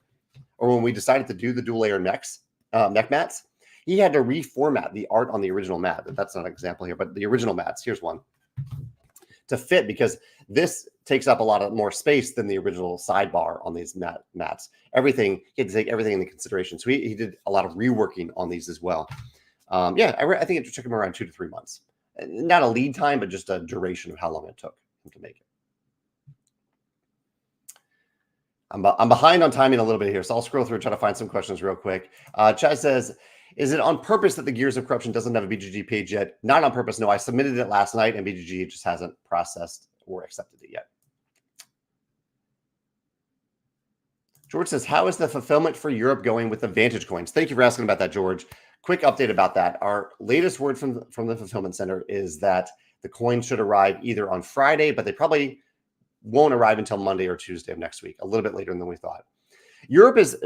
or when we decided to do the dual layer neck mats, he had to reformat the art on the original mat. That's not an example here, but the original mats, here's one, to fit, because this takes up a lot of more space than the original sidebar on these mats. Everything, he had to take everything into consideration. So he did a lot of reworking on these as well. Yeah, I think it took him around 2 to 3 months. Not a lead time, but just a duration of how long it took him to make it. I'm behind on timing a little bit here, so I'll scroll through and try to find some questions real quick. Chad says, is it on purpose that the Gears of Corruption doesn't have a BGG page yet? Not on purpose, no. I submitted it last night, and BGG just hasn't processed or accepted it yet. George says, how is the fulfillment for Europe going with the Vantage coins? Thank you for asking about that, George. Quick update about that. Our latest word from the fulfillment center is that the coins should arrive either on Friday, but they probably won't arrive until Monday or Tuesday of next week, a little bit later than we thought.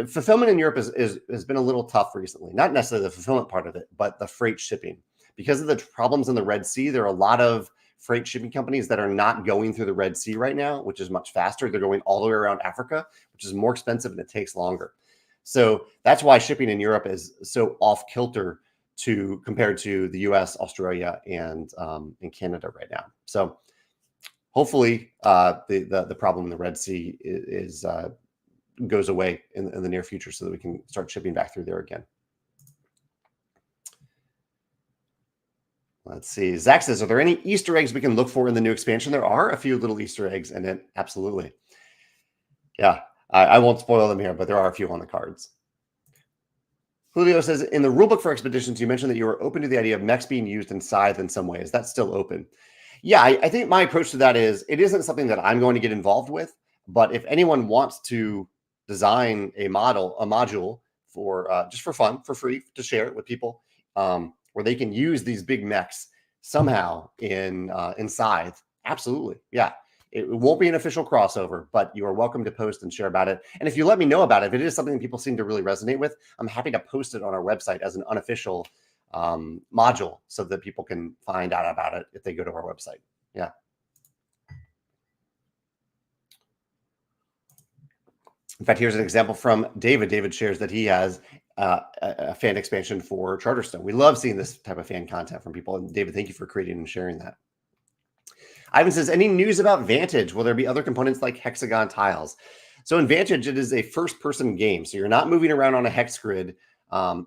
Fulfillment in Europe has been a little tough recently. Not necessarily the fulfillment part of it, but the freight shipping. Because of the problems in the Red Sea, there are a lot of freight shipping companies that are not going through the Red Sea right now, which is much faster. They're going all the way around Africa, which is more expensive and it takes longer. So that's why shipping in Europe is so off kilter compared to the US, Australia, and Canada right now. So hopefully the problem in the Red Sea goes away in the near future so that we can start shipping back through there again. Let's see. Zach says, are there any Easter eggs we can look for in the new expansion? There are a few little Easter eggs in it. Absolutely. Yeah, I won't spoil them here, but there are a few on the cards. Julio says, in the rulebook for Expeditions, you mentioned that you were open to the idea of mechs being used in Scythe in some way. Is that still open? Yeah, I think my approach to that is it isn't something that I'm going to get involved with, but if anyone wants to design a module for just for fun, for free, to share it with people, where they can use these big mechs somehow in Scythe, absolutely. Yeah, it won't be an official crossover, but you are welcome to post and share about it. And if you let me know about it, if it is something that people seem to really resonate with, I'm happy to post it on our website as an unofficial module so that people can find out about it if they go to our website. Yeah. In fact, here's an example from David. David shares that he has a fan expansion for Charterstone. We love seeing this type of fan content from people. And David, thank you for creating and sharing that. Ivan says, any news about Vantage? Will there be other components like hexagon tiles? So in Vantage, it is a first-person game. So you're not moving around on a hex grid.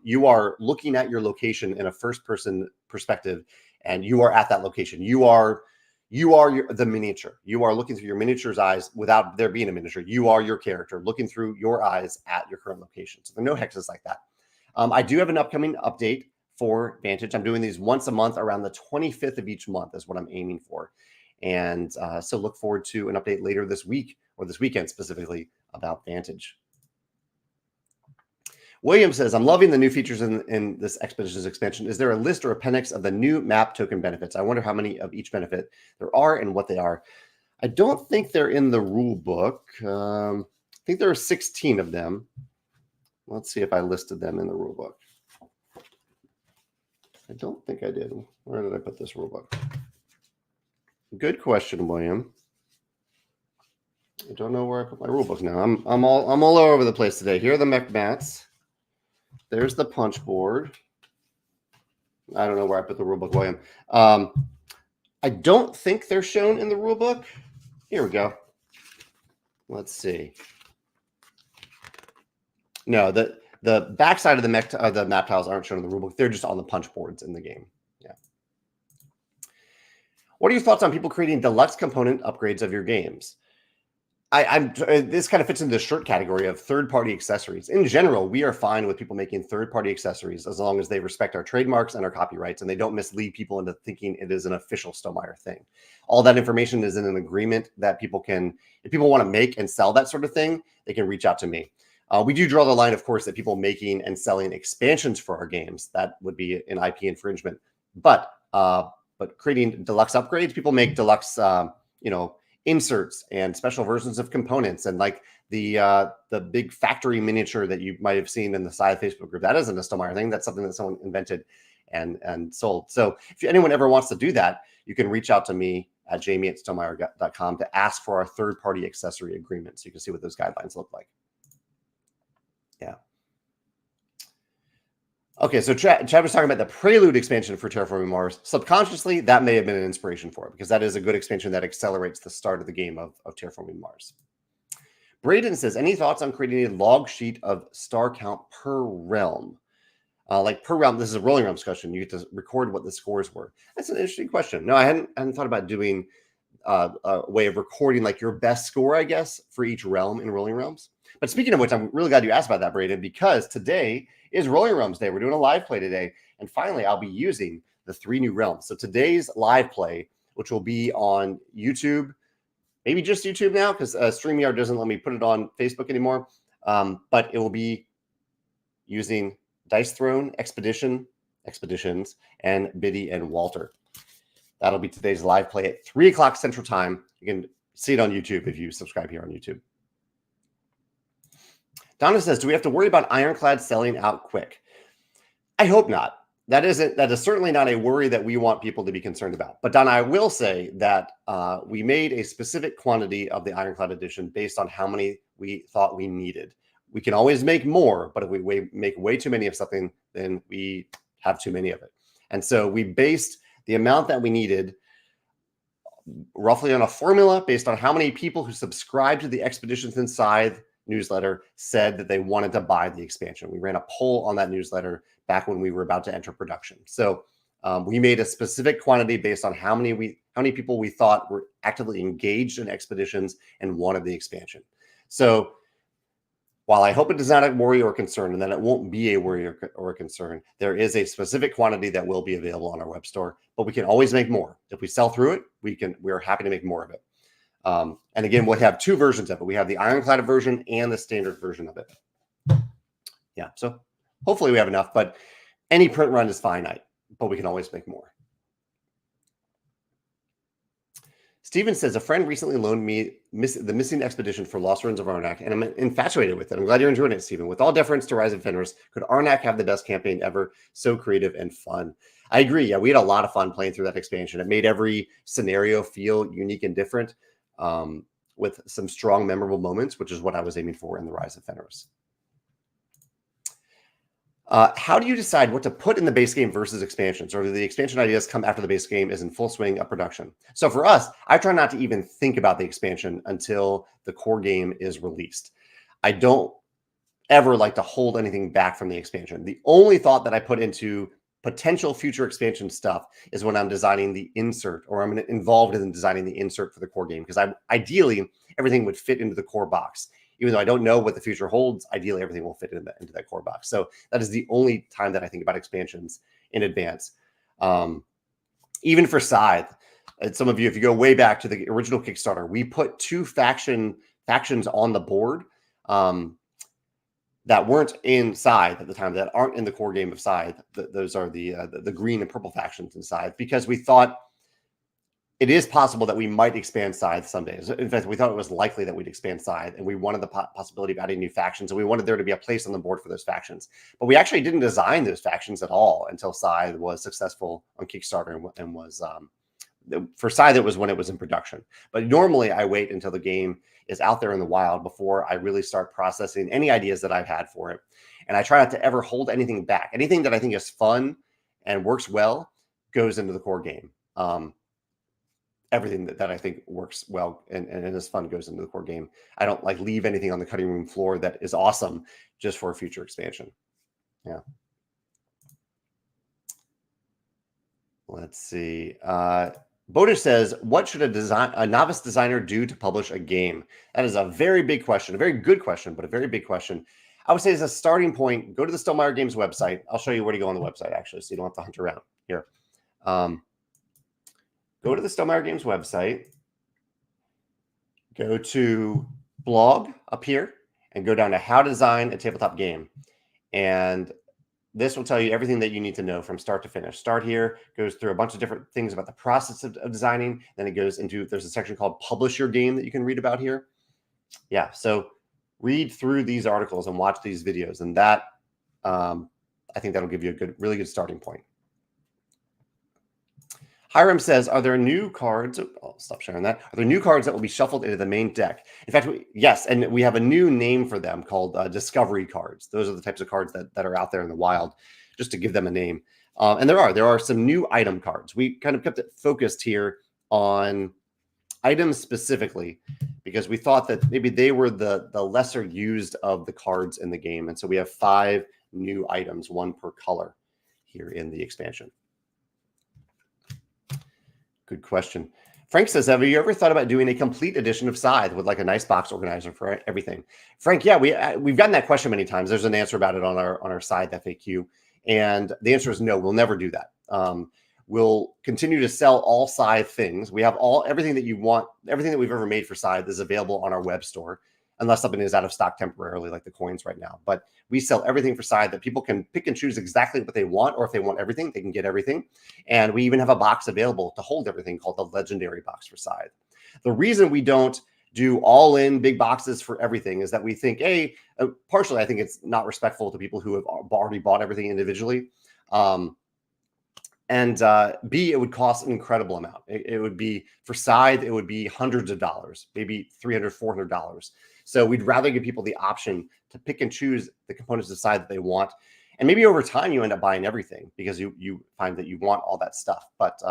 You are looking at your location in a first-person perspective, and you are at that location. You are the miniature. You are looking through your miniature's eyes without there being a miniature. You are your character looking through your eyes at your current location. So there are no hexes like that. I do have an upcoming update for Vantage. I'm doing these once a month around the 25th of each month is what I'm aiming for. And so look forward to an update later this week or this weekend specifically about Vantage. William says, I'm loving the new features in this Expeditions expansion. Is there a list or appendix of the new map token benefits? I wonder how many of each benefit there are and what they are. I don't think they're in the rule book. I think there are 16 of them. Let's see if I listed them in the rule book. I don't think I did. Where did I put this rule book? Good question, William. I don't know where I put my rule book now. I'm all over the place today. Here are the mech mats. There's the punch board. I don't know where I put the rule book, William. I don't think they're shown in the rule book. Here we go. Let's see. No, the backside of the map tiles aren't shown in the rule book. They're just on the punch boards in the game. Yeah. What are your thoughts on people creating deluxe component upgrades of your games? This kind of fits into the shirt category of third-party accessories. In general, we are fine with people making third-party accessories as long as they respect our trademarks and our copyrights, and they don't mislead people into thinking it is an official Stonemaier thing. All that information is in an agreement that people can, if people want to make and sell that sort of thing, they can reach out to me. We do draw the line, of course, that people making and selling expansions for our games, that would be an IP infringement. But creating deluxe upgrades, people make deluxe, inserts and special versions of components, and like the big factory miniature that you might have seen in the Scythe Facebook group. That isn't a Stonemaier thing. That's something that someone invented and sold. So if anyone ever wants to do that, you can reach out to me at jamey@stonemaier.com to ask for our third-party accessory agreement, so you can see what those guidelines look like. Yeah. Okay, so Chad was talking about the Prelude expansion for Terraforming Mars. Subconsciously, that may have been an inspiration for it, because that is a good expansion that accelerates the start of the game of Terraforming Mars. Braden says, any thoughts on creating a log sheet of star count per realm? Like per realm, this is a rolling realms question. You get to record what the scores were. That's an interesting question. No, I hadn't thought about doing a way of recording like your best score, I guess, for each realm in rolling realms. But speaking of which, I'm really glad you asked about that, Braden, because today is Rolling Realms Day. We're doing a live play today. And finally, I'll be using the 3 new realms. So today's live play, which will be on YouTube, maybe just YouTube now, because StreamYard doesn't let me put it on Facebook anymore. But it will be using Dice Throne, Expeditions, and Biddy and Walter. That'll be today's live play at 3 o'clock Central Time. You can see it on YouTube if you subscribe here on YouTube. Donna says, do we have to worry about Ironclad selling out quick? I hope not. That is certainly not a worry that we want people to be concerned about. But Donna, I will say that we made a specific quantity of the Ironclad edition based on how many we thought we needed. We can always make more, but if we make way too many of something, then we have too many of it. And so we based the amount that we needed roughly on a formula based on how many people who subscribed to the Expeditions in Scythe newsletter said that they wanted to buy the expansion. We ran a poll on that newsletter back when we were about to enter production. So we made a specific quantity based on how many people we thought were actively engaged in Expeditions and wanted the expansion. So while I hope it does not a worry or concern, and that it won't be a worry or a concern, there is a specific quantity that will be available on our web store, but we can always make more. If we sell through it, we are happy to make more of it. And again, we'll have 2 versions of it. We have the Ironclad version and the standard version of it. Yeah, so hopefully we have enough, but any print run is finite, but we can always make more. Steven says, a friend recently loaned me the Missing Expedition for Lost Ruins of Arnak, and I'm infatuated with it. I'm glad you're enjoying it, Steven. With all deference to Rise of Fenris, could Arnak have the best campaign ever? So creative and fun. I agree. Yeah, we had a lot of fun playing through that expansion. It made every scenario feel unique and different, with some strong, memorable moments, which is what I was aiming for in the Rise of Fenris. How do you decide what to put in the base game versus expansions, or do the expansion ideas come after the base game is in full swing of production? So for us, I try not to even think about the expansion until the core game is released. I don't ever like to hold anything back from the expansion. The only thought that I put into potential future expansion stuff is when I'm designing the insert, or I'm involved in designing the insert for the core game, because ideally everything would fit into the core box. Even though I don't know what the future holds, ideally everything will fit into that core box. So that is the only time that I think about expansions in advance. Even for Scythe, some of you, if you go way back to the original Kickstarter, we put 2 factions on the board that weren't in Scythe at the time, that aren't in the core game of Scythe. Those are the green and purple factions in Scythe, because we thought it is possible that we might expand Scythe someday. In fact, we thought it was likely that we'd expand Scythe, and we wanted the possibility of adding new factions, and we wanted there to be a place on the board for those factions. But we actually didn't design those factions at all until Scythe was successful on Kickstarter and was for Scythe, it was when it was in production. But normally I wait until the game is out there in the wild before I really start processing any ideas that I've had for it. And I try not to ever hold anything back. Anything that I think is fun and works well goes into the core game. Everything that I think works well and is fun goes into the core game. I don't like leave anything on the cutting room floor that is awesome just for a future expansion. Yeah. Let's see. Boda says, what should a novice designer do to publish a game? That is a very big question, a very good question, but a very big question. I would say as a starting point, go to the Stonemaier Games website. I'll show you where to go on the website, actually, so you don't have to hunt around here. Go to the Stonemaier Games website, go to blog up here, and go down to how to design a tabletop game. And this will tell you everything that you need to know from start to finish. Start here, goes through a bunch of different things about the process of designing. Then it goes into, there's a section called Publish Your Game that you can read about here. Yeah, so read through these articles and watch these videos. And that, I think that'll give you a really good starting point. Hiram says, are there new cards? Oh, I'll stop sharing that. Are there new cards that will be shuffled into the main deck? In fact, yes, and we have a new name for them called discovery cards. Those are the types of cards that are out there in the wild, just to give them a name. And there are some new item cards. We kind of kept it focused here on items specifically because we thought that maybe they were the lesser used of the cards in the game. And so we have 5 new items, 1 per color here in the expansion. Good question. Frank says, have you ever thought about doing a complete edition of Scythe with like a nice box organizer for everything? Frank, yeah, we've gotten that question many times. There's an answer about it on our Scythe FAQ. And the answer is no, we'll never do that. We'll continue to sell all Scythe things. We have everything that you want, everything that we've ever made for Scythe is available on our web store, unless something is out of stock temporarily, like the coins right now. But we sell everything for Scythe that people can pick and choose exactly what they want, or if they want everything, they can get everything. And we even have a box available to hold everything called the Legendary Box for Scythe. The reason we don't do all-in big boxes for everything is that we think, partially, I think it's not respectful to people who have already bought everything individually. And B, it would cost an incredible amount. It would be, for Scythe, it would be hundreds of dollars, maybe $300, $400. So we'd rather give people the option to pick and choose the components of Scythe that they want. And maybe over time, you end up buying everything because you find that you want all that stuff. But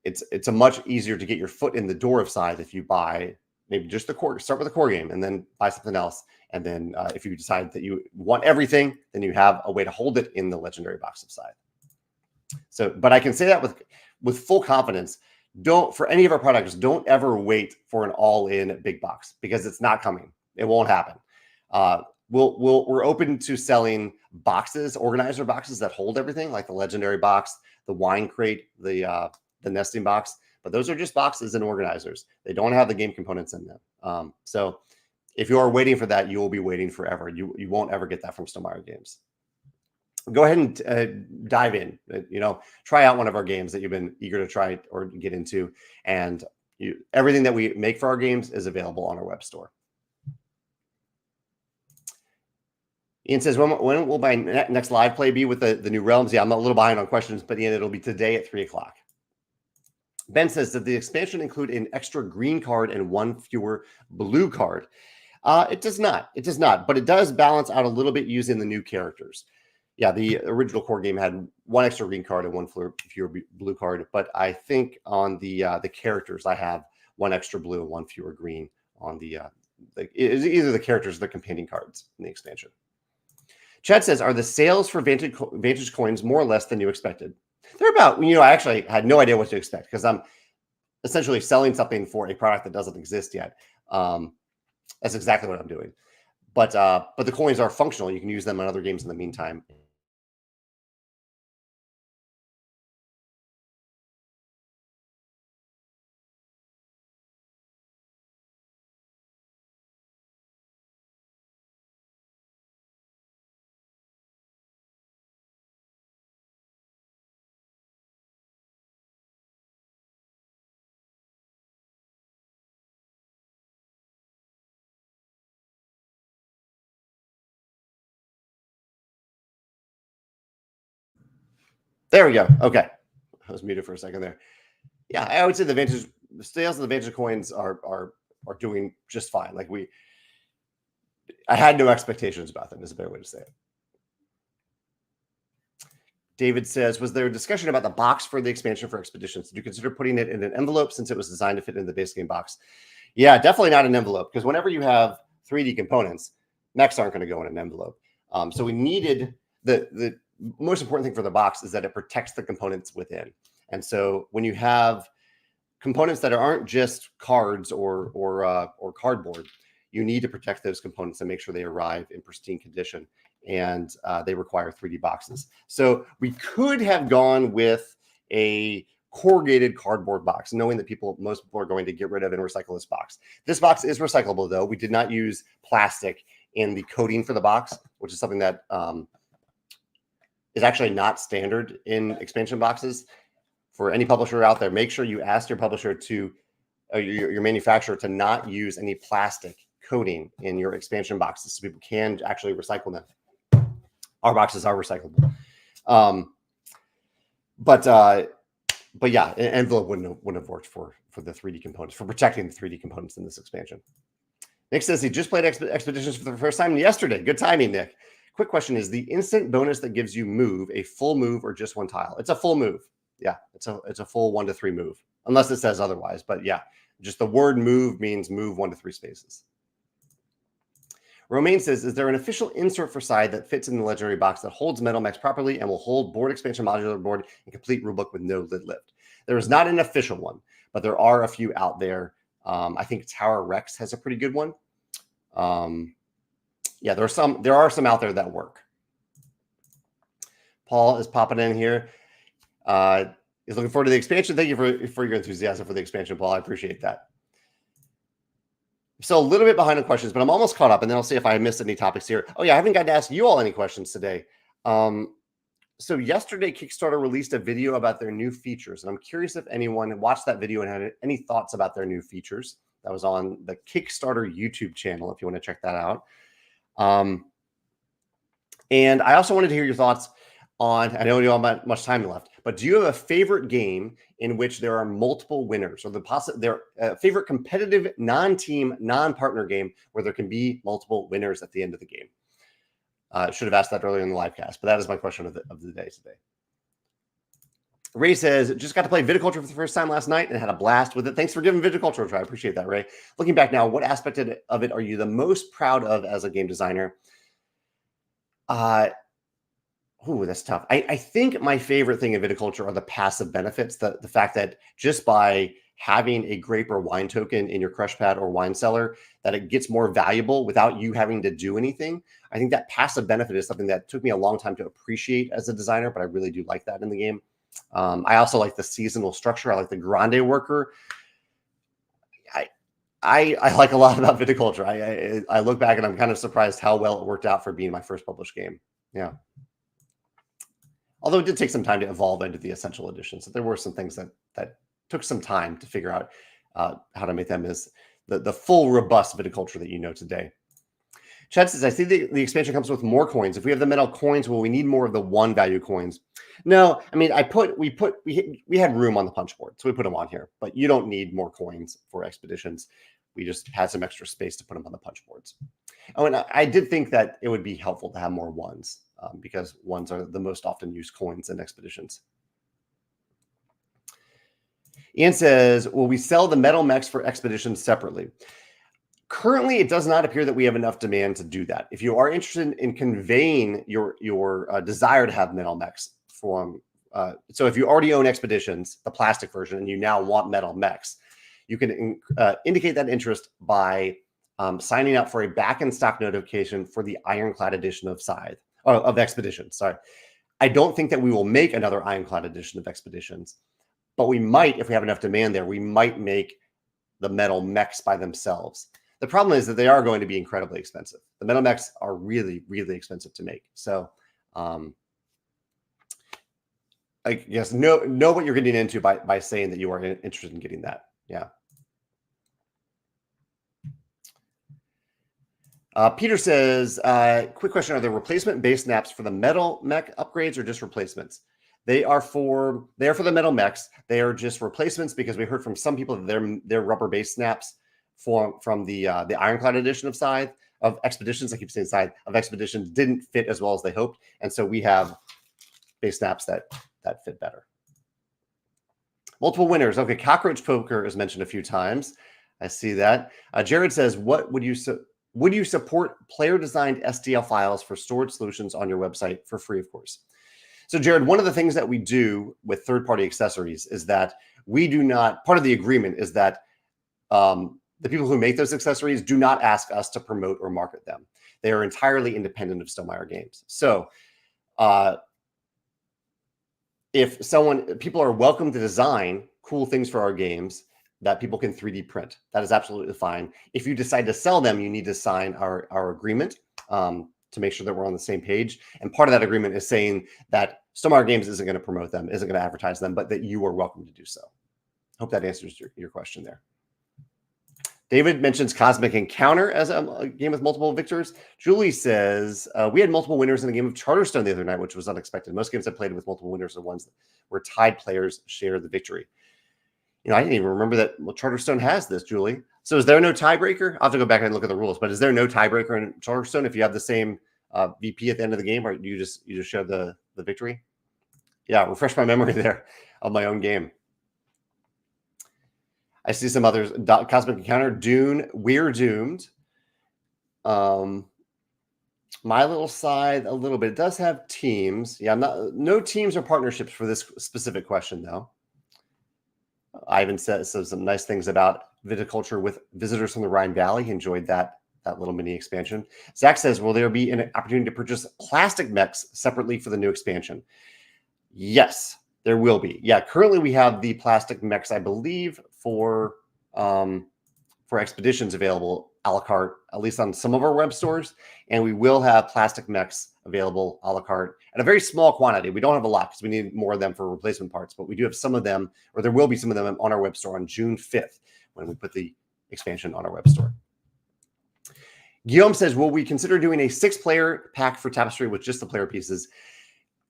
it's a much easier to get your foot in the door of Scythe if you buy maybe just the core, start with the core game and then buy something else. And then if you decide that you want everything, then you have a way to hold it in the Legendary Box of Scythe. So, but I can say that with full confidence. For any of our products, don't ever wait for an all-in big box because it's not coming. It won't happen. We're open to selling boxes, organizer boxes that hold everything, like the Legendary Box, the wine crate, the nesting box. But those are just boxes and organizers. They don't have the game components in them. So if you are waiting for that, you will be waiting forever. You won't ever get that from Stonemaier Games. Go ahead and dive in, try out one of our games that you've been eager to try or get into. And everything that we make for our games is available on our web store. Ian says, when will my next live play be with the new realms? Yeah, I'm a little behind on questions, but Ian, it'll be today at 3 o'clock. Ben says, did the expansion include an extra green card and 1 fewer blue card? It does not. It does not, but it does balance out a little bit using the new characters. Yeah, the original core game had 1 extra green card and 1 fewer blue card. But I think on the characters, I have 1 extra blue and 1 fewer green on it's either the characters or the companion cards in the expansion. Chad says, are the sales for Vantage coins more or less than you expected? They're about, I actually had no idea what to expect because I'm essentially selling something for a product that doesn't exist yet. That's exactly what I'm doing. But the coins are functional. You can use them on other games in the meantime. There we go. Okay. I was muted for a second there. Yeah, I would say the sales of the Vantage coins are doing just fine. Like I had no expectations about them is a better way to say it. David says, was there a discussion about the box for the expansion for Expeditions? Did you consider putting it in an envelope since it was designed to fit in the base game box? Yeah, definitely not an envelope because whenever you have 3D components, mechs aren't going to go in an envelope. So we needed the most important thing for the box is that it protects the components within. And so when you have components that aren't just cards or cardboard, you need to protect those components and make sure they arrive in pristine condition. And they require 3D boxes. So we could have gone with a corrugated cardboard box, knowing that most people are going to get rid of and recycle this box. This box is recyclable, though. We did not use plastic in the coating for the box, which is something that is actually not standard in expansion boxes. For any publisher out there, make sure you ask your publisher your manufacturer to not use any plastic coating in your expansion boxes so people can actually recycle them. Our boxes are recyclable. But But yeah, envelope wouldn't have worked for the 3D components, for protecting the 3D components in this expansion. Nick says he just played Expeditions for the first time yesterday. Good timing, Nick. Quick question: is the instant bonus that gives you move a full move or just one tile? It's a full move. Yeah, it's a full 1 to 3 move, unless it says otherwise. But yeah, just the word move means move 1 to 3 spaces. Romaine says, is there an official insert for side that fits in the legendary box that holds metal mechs properly and will hold board expansion modular board and complete rulebook with no lid lift? There is not an official one, but there are a few out there. I think Tower Rex has a pretty good one. Yeah, there are some out there that work. Paul is popping in here. He's looking forward to the expansion. Thank you for your enthusiasm for the expansion, Paul. I appreciate that. So a little bit behind the questions, but I'm almost caught up, and then I'll see if I missed any topics here. Oh yeah, I haven't gotten to ask you all any questions today. So yesterday, Kickstarter released a video about their new features, and I'm curious if anyone watched that video and had any thoughts about their new features. That was on the Kickstarter YouTube channel, if you want to check that out. And I also wanted to hear your thoughts on, I know you don't have much time left, but do you have a favorite game in which there are multiple winners, or their favorite competitive non-team, non-partner game where there can be multiple winners at the end of the game? Should have asked that earlier in the live cast, but that is my question of the day today. Ray says, just got to play Viticulture for the first time last night and had a blast with it. Thanks for giving Viticulture a try. I appreciate that, Ray. Looking back now, what aspect of it are you the most proud of as a game designer? That's tough. I think my favorite thing in Viticulture are the passive benefits. The fact that just by having a grape or wine token in your crush pad or wine cellar, that it gets more valuable without you having to do anything. I think that passive benefit is something that took me a long time to appreciate as a designer, but I really do like that in the game. I also like the seasonal structure. I like the grande worker. I like a lot about Viticulture. I look back and I'm kind of surprised how well it worked out for being my first published game. Yeah. Although it did take some time to evolve into the Essential Edition. So there were some things that took some time to figure out how to make them as the full, robust Viticulture that you know today. Chad says, I see the expansion comes with more coins. If we have the metal coins, will we need more of the 1 value coins? No, I mean, we had room on the punch board, so we put them on here. But you don't need more coins for expeditions. We just had some extra space to put them on the punch boards. Oh, and I did think that it would be helpful to have more 1s. Because 1s are the most often used coins in expeditions. Ian says, will we sell the metal mechs for expeditions separately? Currently, it does not appear that we have enough demand to do that. If you are interested in conveying your desire to have metal mechs so if you already own expeditions, the plastic version, and you now want metal mechs, you can indicate that interest by signing up for a back-in-stock notification for the Ironclad edition of Expeditions. Sorry. I don't think that we will make another Ironclad edition of Expeditions, but we might, if we have enough demand there, we might make the metal mechs by themselves. The problem is that they are going to be incredibly expensive. The metal mechs are really, really expensive to make. So I guess know what you're getting into by saying that you are interested in getting that. Yeah. Peter says, quick question. Are there replacement base snaps for the metal mech upgrades or just replacements? They are for the metal mechs. They are just replacements because we heard from some people that their rubber base snaps from the Ironclad edition of Expeditions. I keep saying side of Expeditions didn't fit as well as they hoped. And so we have base snaps that fit better. Multiple winners. Okay. Cockroach Poker is mentioned a few times. I see that. Jared says, would you support player-designed STL files for storage solutions on your website for free, of course? So, Jared, one of the things that we do with third-party accessories is that we do not, part of the agreement is that the people who make those accessories do not ask us to promote or market them. They are entirely independent of Stonemaier Games. So, people are welcome to design cool things for our games that people can 3D print. That is absolutely fine. If you decide to sell them, you need to sign our agreement to make sure that we're on the same page. And part of that agreement is saying that Stonemaier Games isn't going to promote them, isn't going to advertise them, but that you are welcome to do so. Hope that answers your question there. David mentions Cosmic Encounter as a game with multiple victors. Julie says, we had multiple winners in a game of Charterstone the other night, which was unexpected. Most games I played with multiple winners are ones where tied players share the victory. I didn't even remember that Charterstone has this, Julie. So is there no tiebreaker? I'll have to go back and look at the rules, but is there no tiebreaker in Charterstone if you have the same VP at the end of the game, or do you just share the victory? Yeah, refresh my memory there of my own game. I see some others. Cosmic Encounter, Dune, We're Doomed. My Little Scythe, a little bit. It does have teams. Yeah, no teams or partnerships for this specific question, though. Ivan says some nice things about viticulture with visitors from the Rhine Valley. He enjoyed that little mini expansion. Zach says, will there be an opportunity to purchase plastic mechs separately for the new expansion? Yes, there will be. Yeah, currently we have the plastic mechs, I believe, for expeditions available a la carte, at least on some of our web stores, and we will have plastic mechs available a la carte at a very small quantity. We don't have a lot because we need more of them for replacement parts, but we do have some of them, or there will be some of them on our web store on June 5th when we put the expansion on our web store. Guillaume says, will we consider doing a 6-player pack for Tapestry with just the player pieces?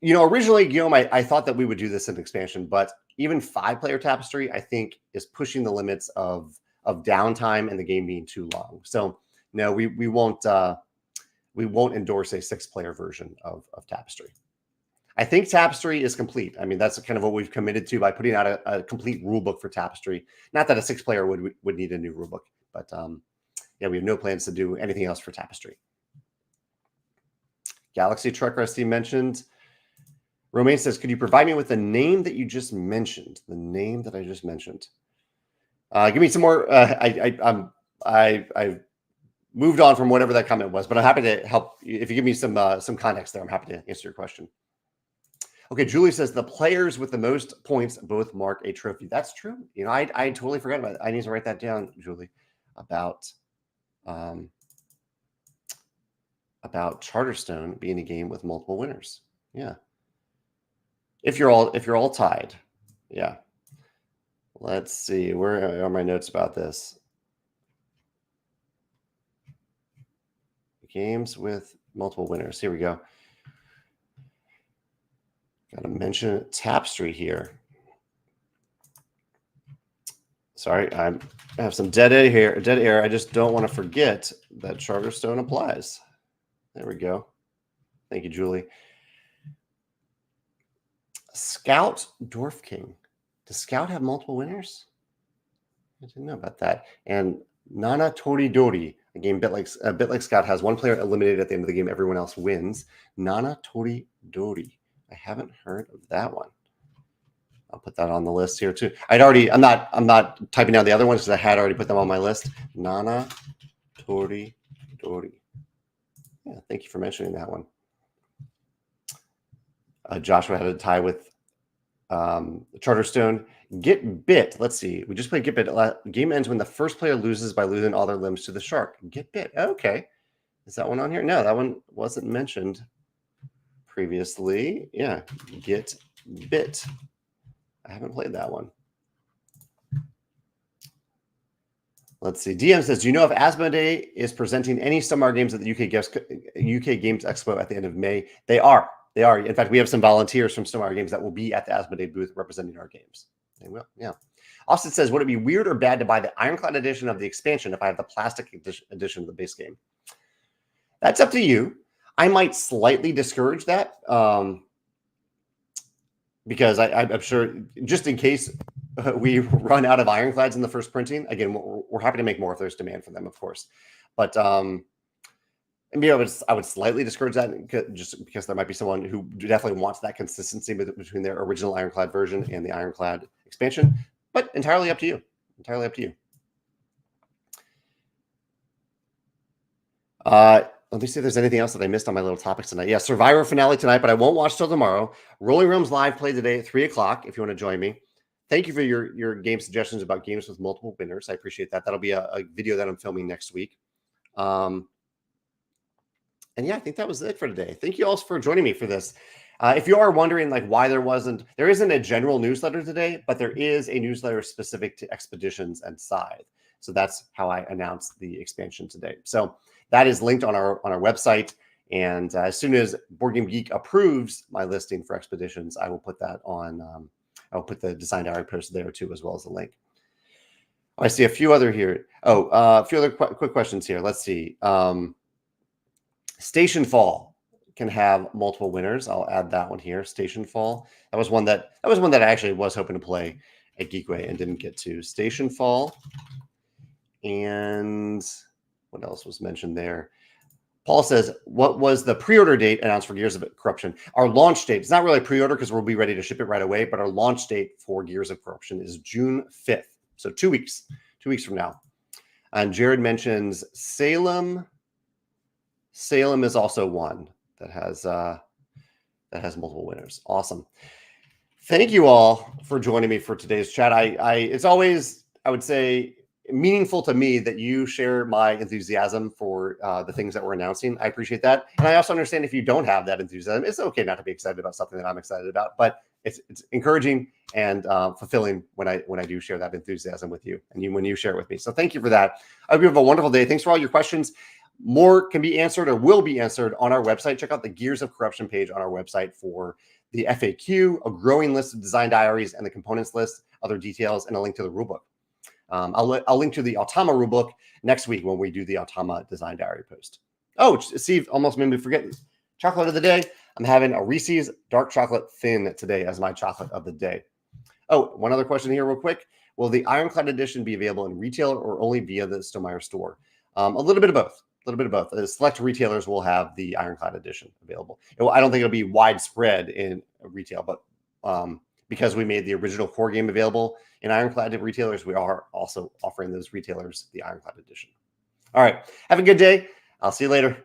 Originally, Guillaume, I thought that we would do this in expansion, but even 5-player Tapestry, I think, is pushing the limits of downtime and the game being too long. So no, we won't endorse a 6-player version of Tapestry. I think Tapestry is complete. I mean, that's kind of what we've committed to by putting out a complete rule book for Tapestry. Not that a 6-player would need a new rule book, but yeah, we have no plans to do anything else for Tapestry. Galaxy Trucker, as Steve mentioned. Romaine says, could you provide me with the name that you just mentioned? The name that I just mentioned. Give me some more. I've moved on from whatever that comment was, but I'm happy to help. If you give me some context there, I'm happy to answer your question. Okay, Julie says the players with the most points both mark a trophy. That's true. I totally forgot about it. I need to write that down, Julie, about Charterstone being a game with multiple winners. Yeah. If you're all tied. Yeah. Let's see. Where are my notes about this? Games with multiple winners. Here we go. Got to mention Tapestry here. Sorry, I have some dead air. I just don't want to forget that Charterstone applies. There we go. Thank you, Julie. Scout Dwarf King. Does Scout have multiple winners? I didn't know about that. And Nana Toridori, a game a bit like Scout, has one player eliminated at the end of the game. Everyone else wins. Nana Toridori. I haven't heard of that one. I'll put that on the list here too. I'm not typing down the other ones because I had already put them on my list. Nana Toridori. Yeah, thank you for mentioning that one. Joshua had a tie with Charterstone. Get Bit. Let's see. We just played Get Bit. Game ends when the first player loses by losing all their limbs to the shark. Get Bit. Okay. Is that one on here? No, that one wasn't mentioned previously. Yeah. Get Bit. I haven't played that one. Let's see. DM says, do you know if Asmodee is presenting any Stonemaier games at the UK Games Expo at the end of May? They are. They are. In fact, we have some volunteers from Stonemaier Games that will be at the Asmodee booth representing our games. They will, yeah. Austin says, would it be weird or bad to buy the Ironclad edition of the expansion if I have the plastic edition of the base game? That's up to you. I might slightly discourage that because I'm sure, just in case we run out of Ironclads in the first printing, again, we're happy to make more if there's demand for them, of course. But maybe I would slightly discourage that just because there might be someone who definitely wants that consistency between their original Ironclad version and the Ironclad expansion, but entirely up to you. Entirely up to you. Let me see if there's anything else that I missed on my little topics tonight. Yeah, Survivor finale tonight, but I won't watch till tomorrow. Rolling Realms live play today at 3 o'clock if you want to join me. Thank you for your game suggestions about games with multiple winners. I appreciate that. That'll be a video that I'm filming next week. And yeah, I think that was it for today. Thank you all for joining me for this. If you are wondering why there isn't a general newsletter today, but there is a newsletter specific to Expeditions and Scythe. So that's how I announced the expansion today. So that is linked on our website. And as soon as Board Game Geek approves my listing for Expeditions, I will put that on. I'll put the design diary post there too, as well as the link. I see a few other here. Oh, a few other quick questions here. Let's see. Station Fall can have multiple winners. I'll add that one here. Station Fall. That was one that I actually was hoping to play at Geekway and didn't get to. Station Fall. And what else was mentioned there? Paul says, what was the pre-order date announced for Gears of Corruption? Our launch date, it's not really pre-order because we'll be ready to ship it right away, but our launch date for Gears of Corruption is June 5th. So 2 weeks, 2 weeks from now. And Jared mentions Salem. Salem is also one that has multiple winners. Awesome. Thank you all for joining me for today's chat. It's always, I would say, meaningful to me that you share my enthusiasm for the things that we're announcing. I appreciate that. And I also understand if you don't have that enthusiasm, it's okay not to be excited about something that I'm excited about, but it's encouraging and fulfilling when I do share that enthusiasm with you and when you share it with me. So thank you for that. I hope you have a wonderful day. Thanks for all your questions. More can be answered or will be answered on our website. Check out the Gears of Corruption page on our website for the FAQ, a growing list of design diaries and the components list, other details, and a link to the rulebook. I'll link to the Automa rulebook next week when we do the Automa design diary post. Oh, Steve almost made me forget. Chocolate of the day. I'm having a Reese's dark chocolate thin today as my chocolate of the day. Oh, one other question here real quick. Will the Ironclad edition be available in retail or only via the Stonemaier store? A little bit of both. A little bit of both. Select retailers will have the Ironclad edition available. I don't think it'll be widespread in retail, but because we made the original core game available in Ironclad to retailers, we are also offering those retailers the Ironclad edition. All right. Have a good day. I'll see you later.